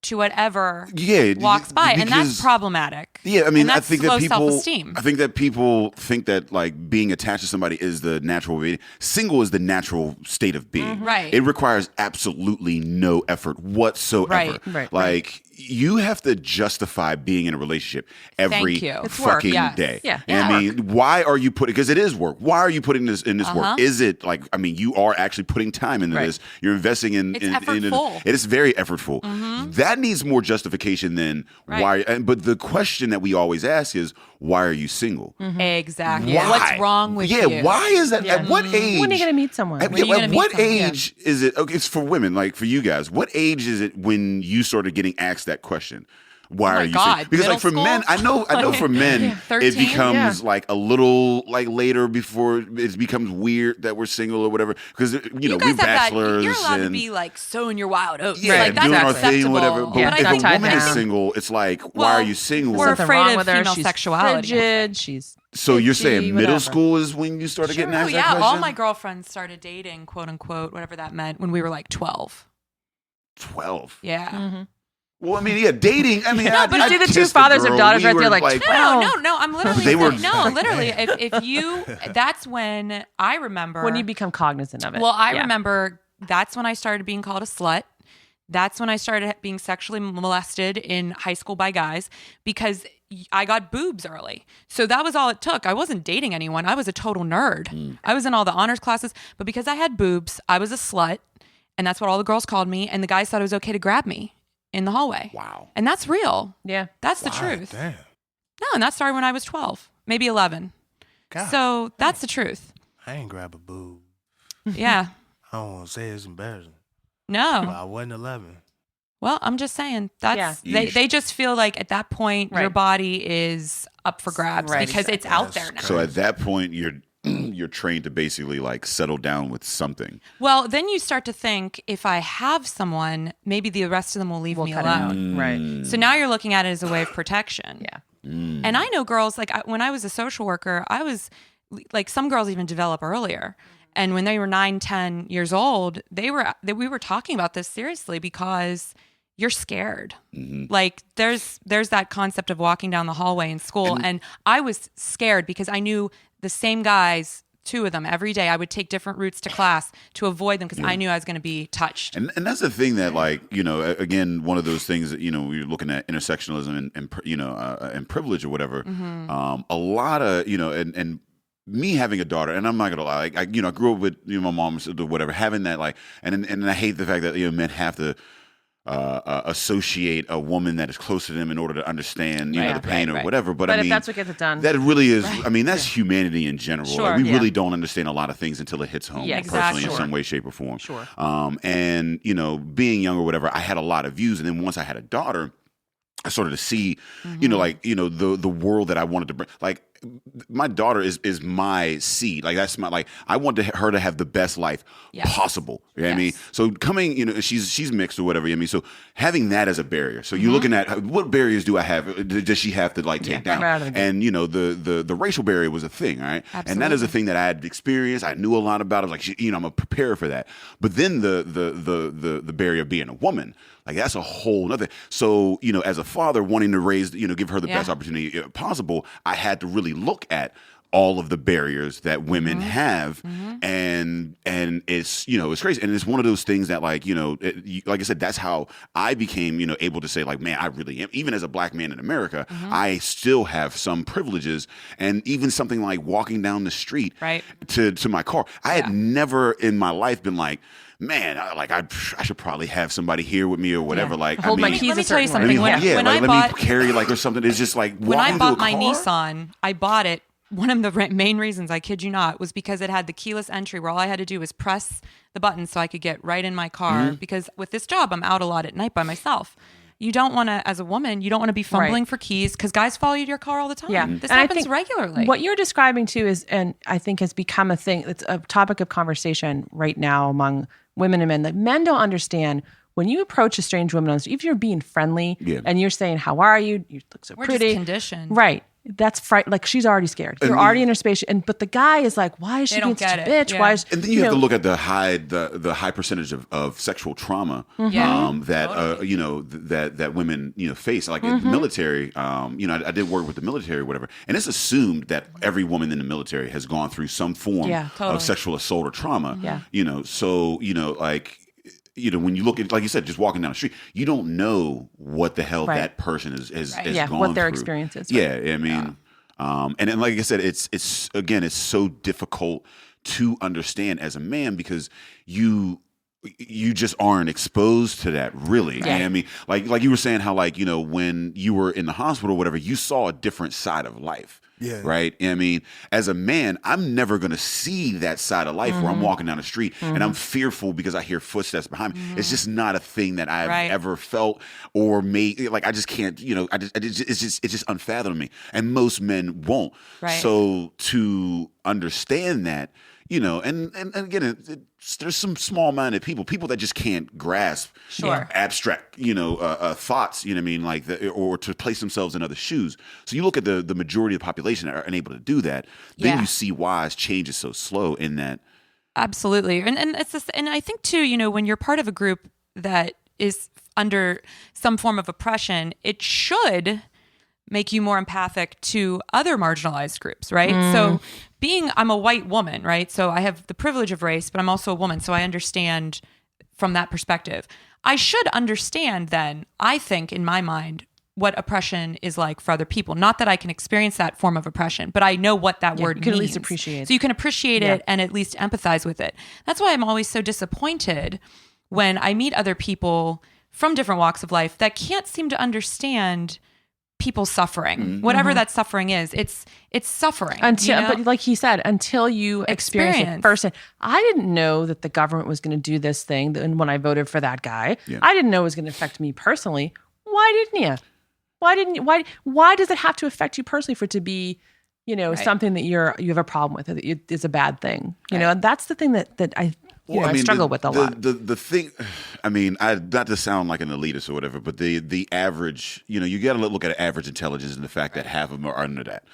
to whatever Yeah, walks by, and that's because- problematic. Yeah, I mean, And I that's think low that people. self-esteem. I think that people think that like being attached to somebody is the natural way. Single is the natural state of being. Right. It requires absolutely no effort whatsoever. Right. Like you have to justify being in a relationship every Thank you. It's work, fucking yes. day. Yeah. And I mean, why are you putting? Because it is work. Why are you putting this in this work? Is it like? I mean, you are actually putting time into Right. this. You're investing in. It's in effortful. it is very effortful. That needs more justification than why. But the question that we always ask is, why are you single? Exactly. Why? What's wrong with you? Yeah, why is that? At what age? When are you gonna meet someone? At, When are you at gonna meet what someone? age is it? Okay, it's for women, like for you guys. What age is it when you started getting asked that question? Why my are you God, single? Because like for middle men, school? I know for men, it 13? becomes like a little like later before it becomes weird that we're single or whatever. Because you know You we're guys have that. bachelors You're allowed to and be like sowing your wild oats. yeah, like, that's doing our acceptable. thing, whatever. But Yeah, if not a tied woman is down. single, it's like, why Well, are you single? we're Something afraid wrong of with her. female She's sexuality. frigid. She's So you're bitchy, saying middle whatever. school is when you started getting asked that yeah. question? All my girlfriends started dating, quote unquote, whatever that meant, when we were like 12. 12. Yeah. Well, I mean, yeah, dating. I mean, no, but see the two fathers of daughters right there, like, No. I'm literally They were- saying, no, literally. If you, that's when I remember when you become cognizant of it. Well, I Yeah. remember that's when I started being called a slut. That's when I started being sexually molested in high school by guys because I got boobs early. So that was all it took. I wasn't dating anyone. I was a total nerd. I was in all the honors classes, but because I had boobs, I was a slut. And that's what all the girls called me. And the guys thought it was okay to grab me in the hallway. Wow. And that's real. Yeah. That's the truth. Damn. No, and that started when I was 12, maybe 11. God, So that's the truth. I ain't grab a boob. Yeah. I don't want to say it's embarrassing. But No. I wasn't 11. Well, I'm just saying that's Yeah. they just feel like at that point your Right. body is up for grabs Right, because it's exactly. out there now. So at that point, you're trained to basically like settle down with something. Well, then you start to think if I have someone, maybe the rest of them will leave me Cut it out. alone. Right. So now you're looking at it as a way of protection. Yeah. And I know girls like when I was a social worker, I was like some girls even develop earlier. And when they were 9, 10 years old, we were talking about this seriously because you're scared. Like there's that concept of walking down the hallway in school. And I was scared because I knew the same guys, 2 of them every day. I would take different routes to class to avoid them because I knew I was going to be touched. And that's the thing that, like, you know, again, one of those things that, you know, you're looking at intersectionalism and you know, and privilege or whatever. A lot of, you know, and me having a daughter, and I'm not gonna lie, like, I grew up with, you know, my mom or whatever, having that, like, and I hate the fact that, you know, men have to associate a woman that is close to them in order to understand, you know, the pain or whatever. But I if mean, that's what gets it done, that really is. I mean, that's humanity in general. Sure. Like, we Yeah. really don't understand a lot of things until it hits home, Yeah, personally, exactly. in Sure. some way, shape, or form. Sure. And you know, being young or whatever, I had a lot of views, and then once I had a daughter, I started to see, you know, like, you know, the world that I wanted to bring. Like, my daughter is my seed. Like that's my I want her to have the best life possible. You know what I mean? So coming, she's mixed or whatever. You know what I mean? So having that as a barrier. So you're looking at what barriers do I have? Does she have to take down? And the racial barrier was a thing, all right? Absolutely. And that is a thing that I had experienced. I knew a lot about it. Like I'm gonna prepare for that. But then the barrier of being a woman, like that's a whole nother. So as a father wanting to raise, give her the best opportunity possible, I had to really look at all of the barriers that women have, and it's it's crazy, and it's one of those things that like I said, that's how I became able to say like, man, I really am. Even as a black man in America, I still have some privileges, and even something like walking down the street to my car, I had never in my life been like, man, I should probably have somebody here with me or whatever. Like, hold my keys. Let me tell you something. something. When I let me carry or something. It's just like when I bought my car? Nissan, I bought it. One of the main reasons, I kid you not, was because it had the keyless entry where all I had to do was press the button so I could get right in my car. Because with this job, I'm out a lot at night by myself. You don't want to, as a woman, you don't want to be fumbling for keys because guys follow you to your car all the time. Yeah. This And happens regularly. What you're describing too is, and I think has become a thing, it's a topic of conversation right now among women and men. Like men don't understand when you approach a strange woman on the street, if you're being friendly and you're saying, how are you? You look so We're pretty. just conditioned. Right. That's like she's already scared. You're already in her space, but the guy is like, "Why is she being such a bitch? Yeah. Why is?" And then you have to look at the high percentage of sexual trauma that women face. Like in the military, I did work with the military, or whatever, and it's assumed that every woman in the military has gone through some form of sexual assault or trauma. Yeah. So when you look at, like you said, just walking down the street, you don't know what the hell that person is gone what their through. experience is. Yeah, I mean, and then like I said, it's so difficult to understand as a man because you just aren't exposed to that really. Yeah. I mean, like you were saying how when you were in the hospital or whatever, you saw a different side of life. Yeah. Right. I mean, as a man, I'm never going to see that side of life where I'm walking down the street and I'm fearful because I hear footsteps behind me. It's just not a thing that I've ever felt or made. Like, I just can't, it's just unfathomable me. And most men won't. Right. So to understand that, and again, there's some small-minded people that just can't grasp abstract, thoughts, you know what I mean, like or to place themselves in other shoes. So you look at the majority of the population that are unable to do that, then you see why change is so slow in that. Absolutely. And it's this, and I think too, when you're part of a group that is under some form of oppression, it should make you more empathic to other marginalized groups, right? So I'm a white woman, right? So I have the privilege of race, but I'm also a woman. So I understand from that perspective. I should understand then, I think in my mind, what oppression is like for other people. Not that I can experience that form of oppression, but I know what that word means. You can at least appreciate it. So you can appreciate it and at least empathize with it. That's why I'm always so disappointed when I meet other people from different walks of life that can't seem to understand people's suffering, whatever that suffering is. It's suffering. But like he said, until you experience it firsthand. I didn't know that the government was going to do this thing. And when I voted for that guy, I didn't know it was going to affect me personally. Why didn't you? Why does it have to affect you personally for it to be, something that you have a problem with? It is a bad thing. And that's the thing that I struggle with a lot. The thing, I mean, not to sound like an elitist or whatever, but the average, you got to look at average intelligence and the fact that half of them are under that.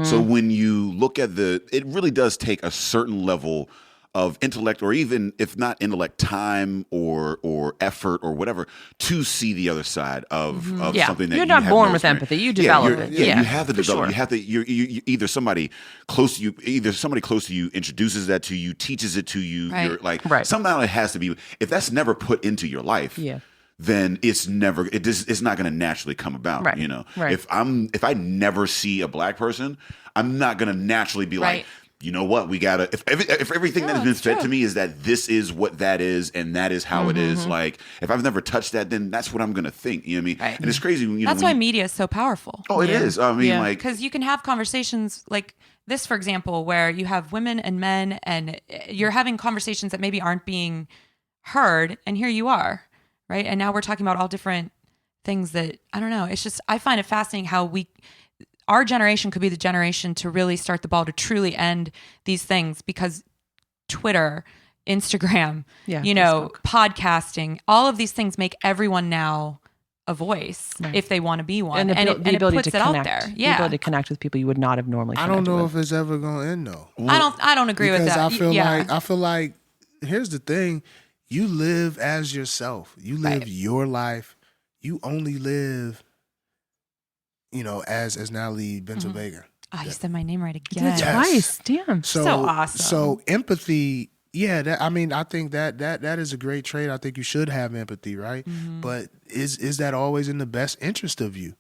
So when you look at it really does take a certain level of intellect, or even if not intellect, time or effort or whatever, to see the other side of something that you're not have born no with experience. empathy. You develop it. You have to develop. Sure. You have to. You either somebody close to you, introduces that to you, teaches it to you. Right. You're like somehow it has to be. If that's never put into your life, then it's not going to naturally come about. Right. Right. If I never see a black person, I'm not going to naturally be like, you know what, we gotta, if everything that has been fed to me is that this is what that is and that is how it is, like if I've never touched that, then that's what I'm gonna think. You know what I mean? Right. And it's crazy. That's why media is so powerful. Oh, it is. I mean, like, because you can have conversations like this, for example, where you have women and men, and you're having conversations that maybe aren't being heard, and here you are, right? And now we're talking about all different things that, I don't know. It's just, I find it fascinating how our generation could be the generation to really start the ball to truly end these things, because Twitter, Instagram, podcasting, all of these things make everyone now a voice if they want to be one, and the ability it puts to it connect, out there. the ability to connect with people you would not have normally. I don't know if it's ever gonna end though. I don't agree with that. I feel like here's the thing: you live as yourself. You live your life. You only live, as Natalie Bencivenga. Oh, you said my name right again. That's twice. Damn. So awesome. So empathy. Yeah, I think that is a great trait. I think you should have empathy, right? Mm-hmm. But is that always in the best interest of you?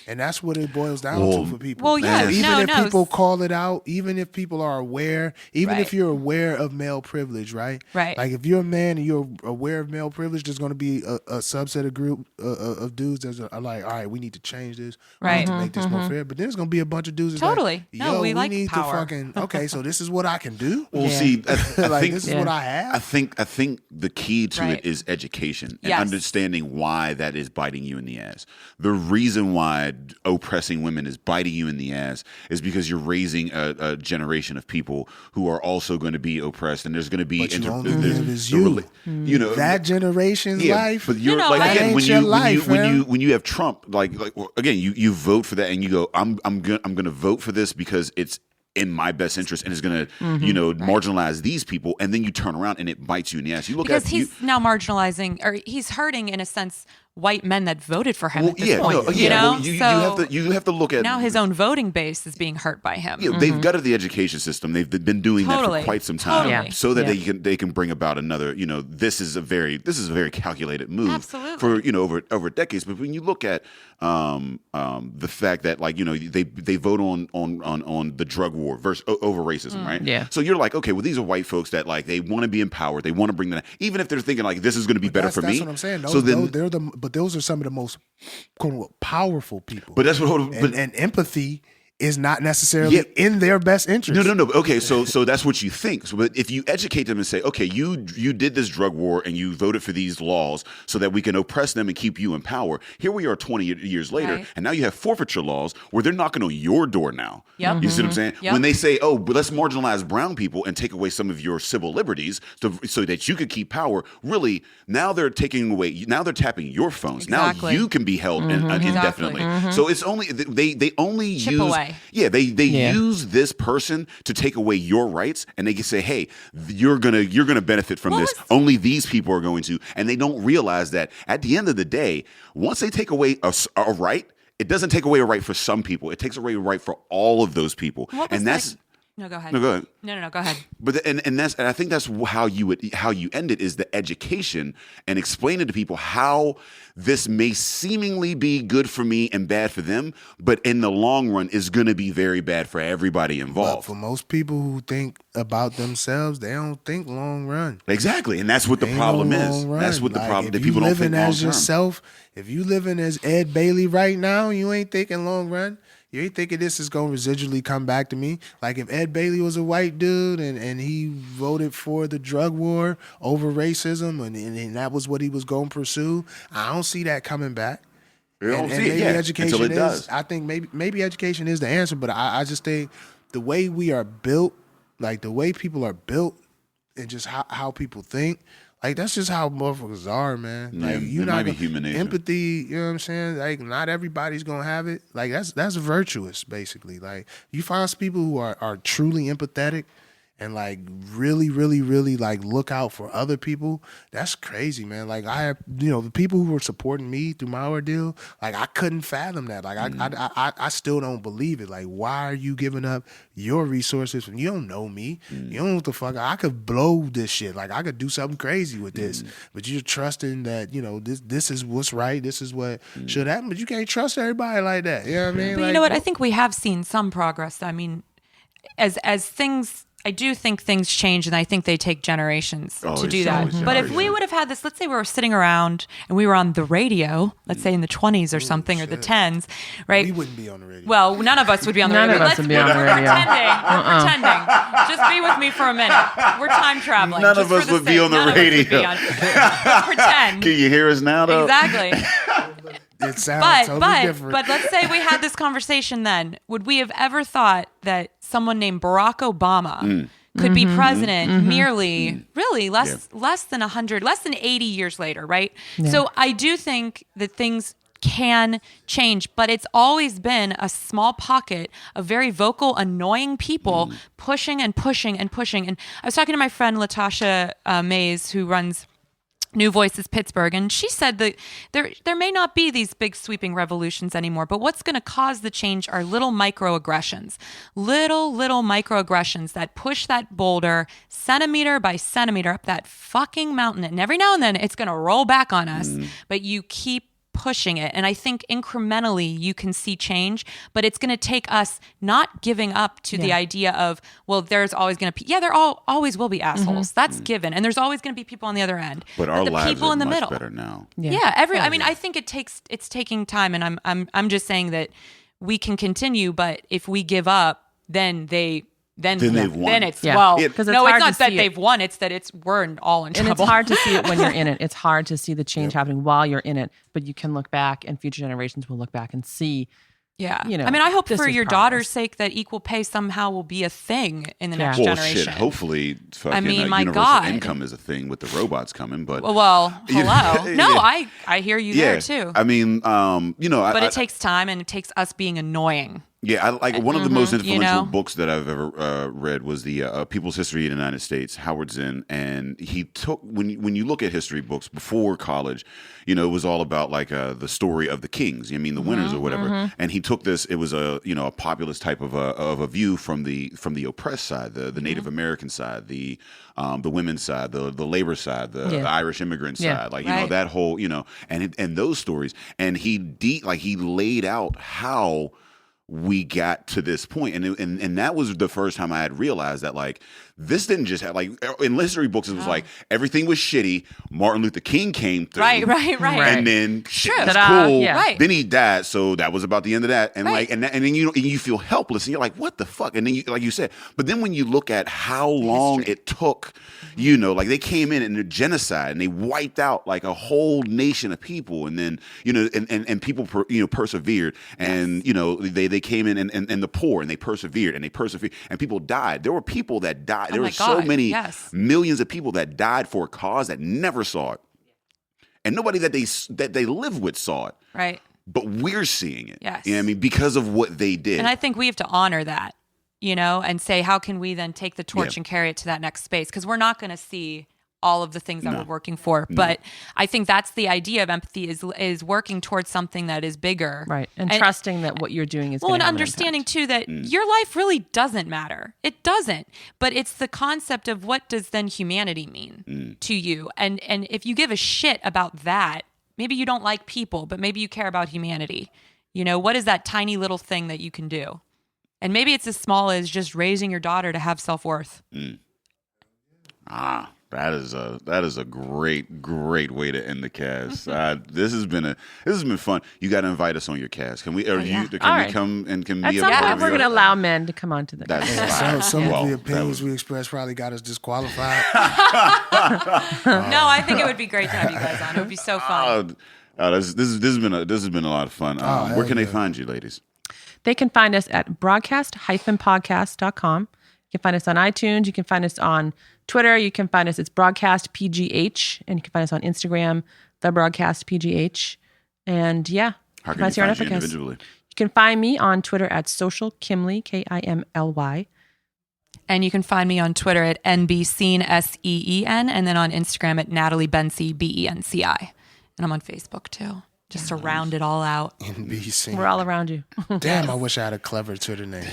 And that's what it boils down to for people. Well, yeah, even if people call it out, even if people are aware, even if you're aware of male privilege, right? Right. Like if you're a man and you're aware of male privilege, there's going to be a subset of group of dudes that are like, all right, we need to change this, we need to make this more fair. But then there's going to be a bunch of dudes that's like, yo, we like need power. to fucking so this is what I can do. Well, see, I think this is what I have. I think the key to it is education and understanding why that is biting you in the ass. The reason why oppressing women is biting you in the ass is because you're raising a generation of people who are also going to be oppressed, and there's going to be that generation's life. But you're again, when you have Trump, again, you vote for that and you go, I'm going to vote for this because it's in my best interest and is going to marginalize these people, and then you turn around and it bites you in the ass. He's now marginalizing, or he's hurting in a sense white men that voted for him at this point. You have to look at now his own voting base is being hurt by him. They've gutted the education system. They've been doing that for quite some time, so that they can bring about another. This is a very calculated move for over decades. But when you look at the fact that they vote on the drug war versus over racism, right? Yeah. So you're like, okay, well, these are white folks that they want to be empowered. They want to bring that, even if they're thinking this is going to be better for me. That's what I'm saying. So those are some of the most quote unquote powerful people. But that's what and empathy is not necessarily in their best interest. No. Okay, so that's what you think. So, but if you educate them and say, okay, you did this drug war and you voted for these laws so that we can oppress them and keep you in power. Here we are 20 years later, and now you have forfeiture laws where they're knocking on your door now. Yep. You see what I'm saying? Yep. When they say, oh, but let's marginalize brown people and take away some of your civil liberties so that you could keep power, really, now they're taking away, now they're tapping your phones. Exactly. Now you can be held indefinitely. So it's only, they only Chip use... away. Yeah, they use this person to take away your rights, and they can say, "Hey, you're gonna benefit from this. Only these people are going to," and they don't realize that at the end of the day, once they take away a right, it doesn't take away a right for some people. It takes away a right for all of those people, and that's. No, go ahead. No, go ahead. No, go ahead. But and I think that's how you end it, is the education and explaining to people how this may seemingly be good for me and bad for them, but in the long run is going to be very bad for everybody involved. But for most people who think about themselves, they don't think long run. Exactly, and that's what the problem is. That's what the problem that people don't think long term. Yourself, if you living as Ed Bailey right now, you ain't thinking long run. You ain't thinking this is going to residually come back to me. Like if Ed Bailey was a white dude and he voted for the drug war over racism and that was what he was going to pursue, I don't see that coming back. You don't see it yet until it does. I think maybe education is the answer, but I just think the way we are built, like the way people are built and just how people think, like that's just how motherfuckers are, man. Yeah, like you it might be human nature. Empathy, you know what I'm saying? Like not everybody's gonna have it. Like that's virtuous, basically. Like you find some people who are truly empathetic and like really, really, really like look out for other people. That's crazy, man. Like I have, the people who were supporting me through my ordeal, like I couldn't fathom that. Like I still don't believe it. Like why are you giving up your resources when you don't know me? You don't know what the fuck. I could blow this shit. Like I could do something crazy with this, but you're trusting that this is what's right. This is what should happen. But you can't trust everybody like that. You know what I mean? But you know what? I think we have seen some progress. I mean, as things. I do think things change, and I think they take generations to do that. But if we would have had this, let's say we were sitting around and we were on the radio, let's say in the 20s or something, or the 10s, right? We wouldn't be on the radio. Well, none of us would be on the radio. None of us would be on the radio. We're pretending. Just be with me for a minute. We're time traveling. None of us would be on the radio. Let's pretend. Can you hear us now, though? Exactly. It sounds totally different. But let's say we had this conversation then. Would we have ever thought that someone named Barack Obama could be president merely, really, less than 100, less than 80 years later, right? Yeah. So I do think that things can change, but it's always been a small pocket of very vocal, annoying people pushing and pushing and pushing. And I was talking to my friend Latasha Mays, who runs New Voices Pittsburgh, and she said that there may not be these big sweeping revolutions anymore, but what's going to cause the change are little microaggressions that push that boulder centimeter by centimeter up that fucking mountain, and every now and then it's going to roll back on us, but you keep pushing it. And I think incrementally you can see change, but it's going to take us not giving up to the idea of, well, there's always going to be, there always will be assholes. That's given. And there's always going to be people on the other end. But our the lives people are in the much middle. better now. I mean, I think it's taking time, and I'm just saying that we can continue, but if we give up, then they've won. Then it's it's not that they've won. It's that we're all in trouble. And it's hard to see it when you're in it. It's hard to see the change happening while you're in it. But you can look back, and future generations will look back and see. Yeah, I mean, I hope for your daughter's sake that equal pay somehow will be a thing in the next generation. Shit, hopefully, fucking my universal God. income is a thing with the robots coming. But hello. No, I hear you there too. I mean, but it takes time, and it takes us being annoying. Yeah, one of the most influential books that I've ever read was the People's History of the United States, Howard Zinn, and he took when you look at history books before college, it was all about like the story of the kings. I mean, the winners or whatever. And he took this. It was a populist type of a view from the oppressed side, the Native American side, the women's side, the labor side, the Irish immigrant side, that whole and those stories. And he laid out how we got to this point. And that was the first time I had realized that like this didn't just have like in history books it was like everything was shitty. Martin Luther King came through. Right. And then shit was cool. Yeah. Right. Then he died, so that was about the end of that. And like and then you feel helpless and you're like, what the fuck? And then you, like you said, but then when you look at how long it took, like they came in and genocide and they wiped out like a whole nation of people, and then and people persevered, and they came in and the poor, and they persevered and people died. There were people that died. There were so many millions of people that died for a cause that never saw it, and nobody that they live with saw it. Right. But we're seeing it. Yes. You know what I mean? Because of what they did. And I think we have to honor that, and say, how can we then take the torch and carry it to that next space? Because we're not going to see all of the things that we're working for. But I think that's the idea of empathy is working towards something that is bigger. Right. And trusting that what you're doing is and understanding too that your life really doesn't matter. It doesn't. But it's the concept of what does then humanity mean to you? And if you give a shit about that, maybe you don't like people, but maybe you care about humanity. What is that tiny little thing that you can do? And maybe it's as small as just raising your daughter to have self-worth. That is a great way to end the cast. This has been fun. You got to invite us on your cast. Can we? Can we come and can At be a some part point, of we're your- going to allow men to come onto the cast. Some of the opinions we expressed probably got us disqualified. No, I think it would be great to have you guys on. It would be so fun. This has been a lot of fun. Where can they find you, ladies? They can find us at broadcast-podcast.com. You can find us on iTunes. You can find us on Twitter. You can find us, it's Broadcast PGH. And you can find us on Instagram, The Broadcast PGH. And how can you find you individually? You can find me on Twitter at Social Kimley, Kimly. And you can find me on Twitter at NBSeen, SEEN, and then on Instagram at Natalie Benci, BENCI. And I'm on Facebook too, just to round it all out. NBC. We're all around you. Damn, I wish I had a clever Twitter name.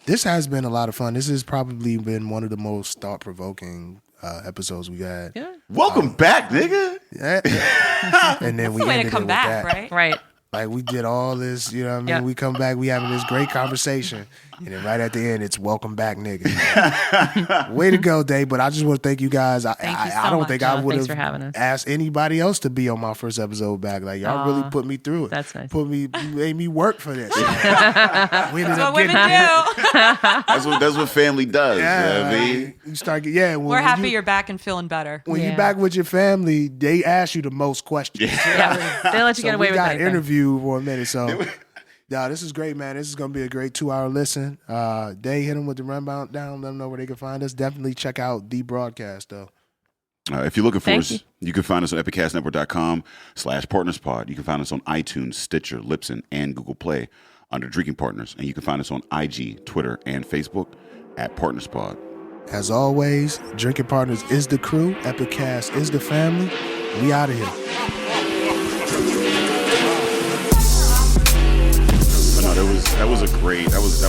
This has been a lot of fun. This has probably been one of the most thought-provoking episodes we had. Yeah. Welcome back, nigga. Yeah. And then we Way to ended come it with back, that. right? Right. Like we did all this, you know what I mean? Yeah. We come back, we having this great conversation. And then right at the end, it's welcome back, nigga. Way to go, Dave. But I just want to thank you guys. Thank you so I don't much. think I would Thanks for have having us. asked anybody else to be on my first episode back. Like y'all really put me through it. That's nice. Made me work for this. We ended That's up what women getting do. That's what family does. Yeah, I mean, you start We're happy you're back and feeling better. when Yeah. you back with your family, they ask you the most questions. Yeah, they let you get So away we with got anything. interview for a minute. So, yeah, this is great, man. This is gonna be a great 2-hour listen. They hit them with the rundown down. Let them know where they can find us. Definitely check out the broadcast though. if you're looking for Thank us, you can find us on epicastnetwork.com/partnerspod. You can find us on iTunes, Stitcher, Libsyn, and Google Play under Drinking Partners. And you can find us on IG, Twitter, and Facebook at PartnersPod. As always, Drinking Partners is the crew. Epicast is the family. We out of here. No, that was a great. That was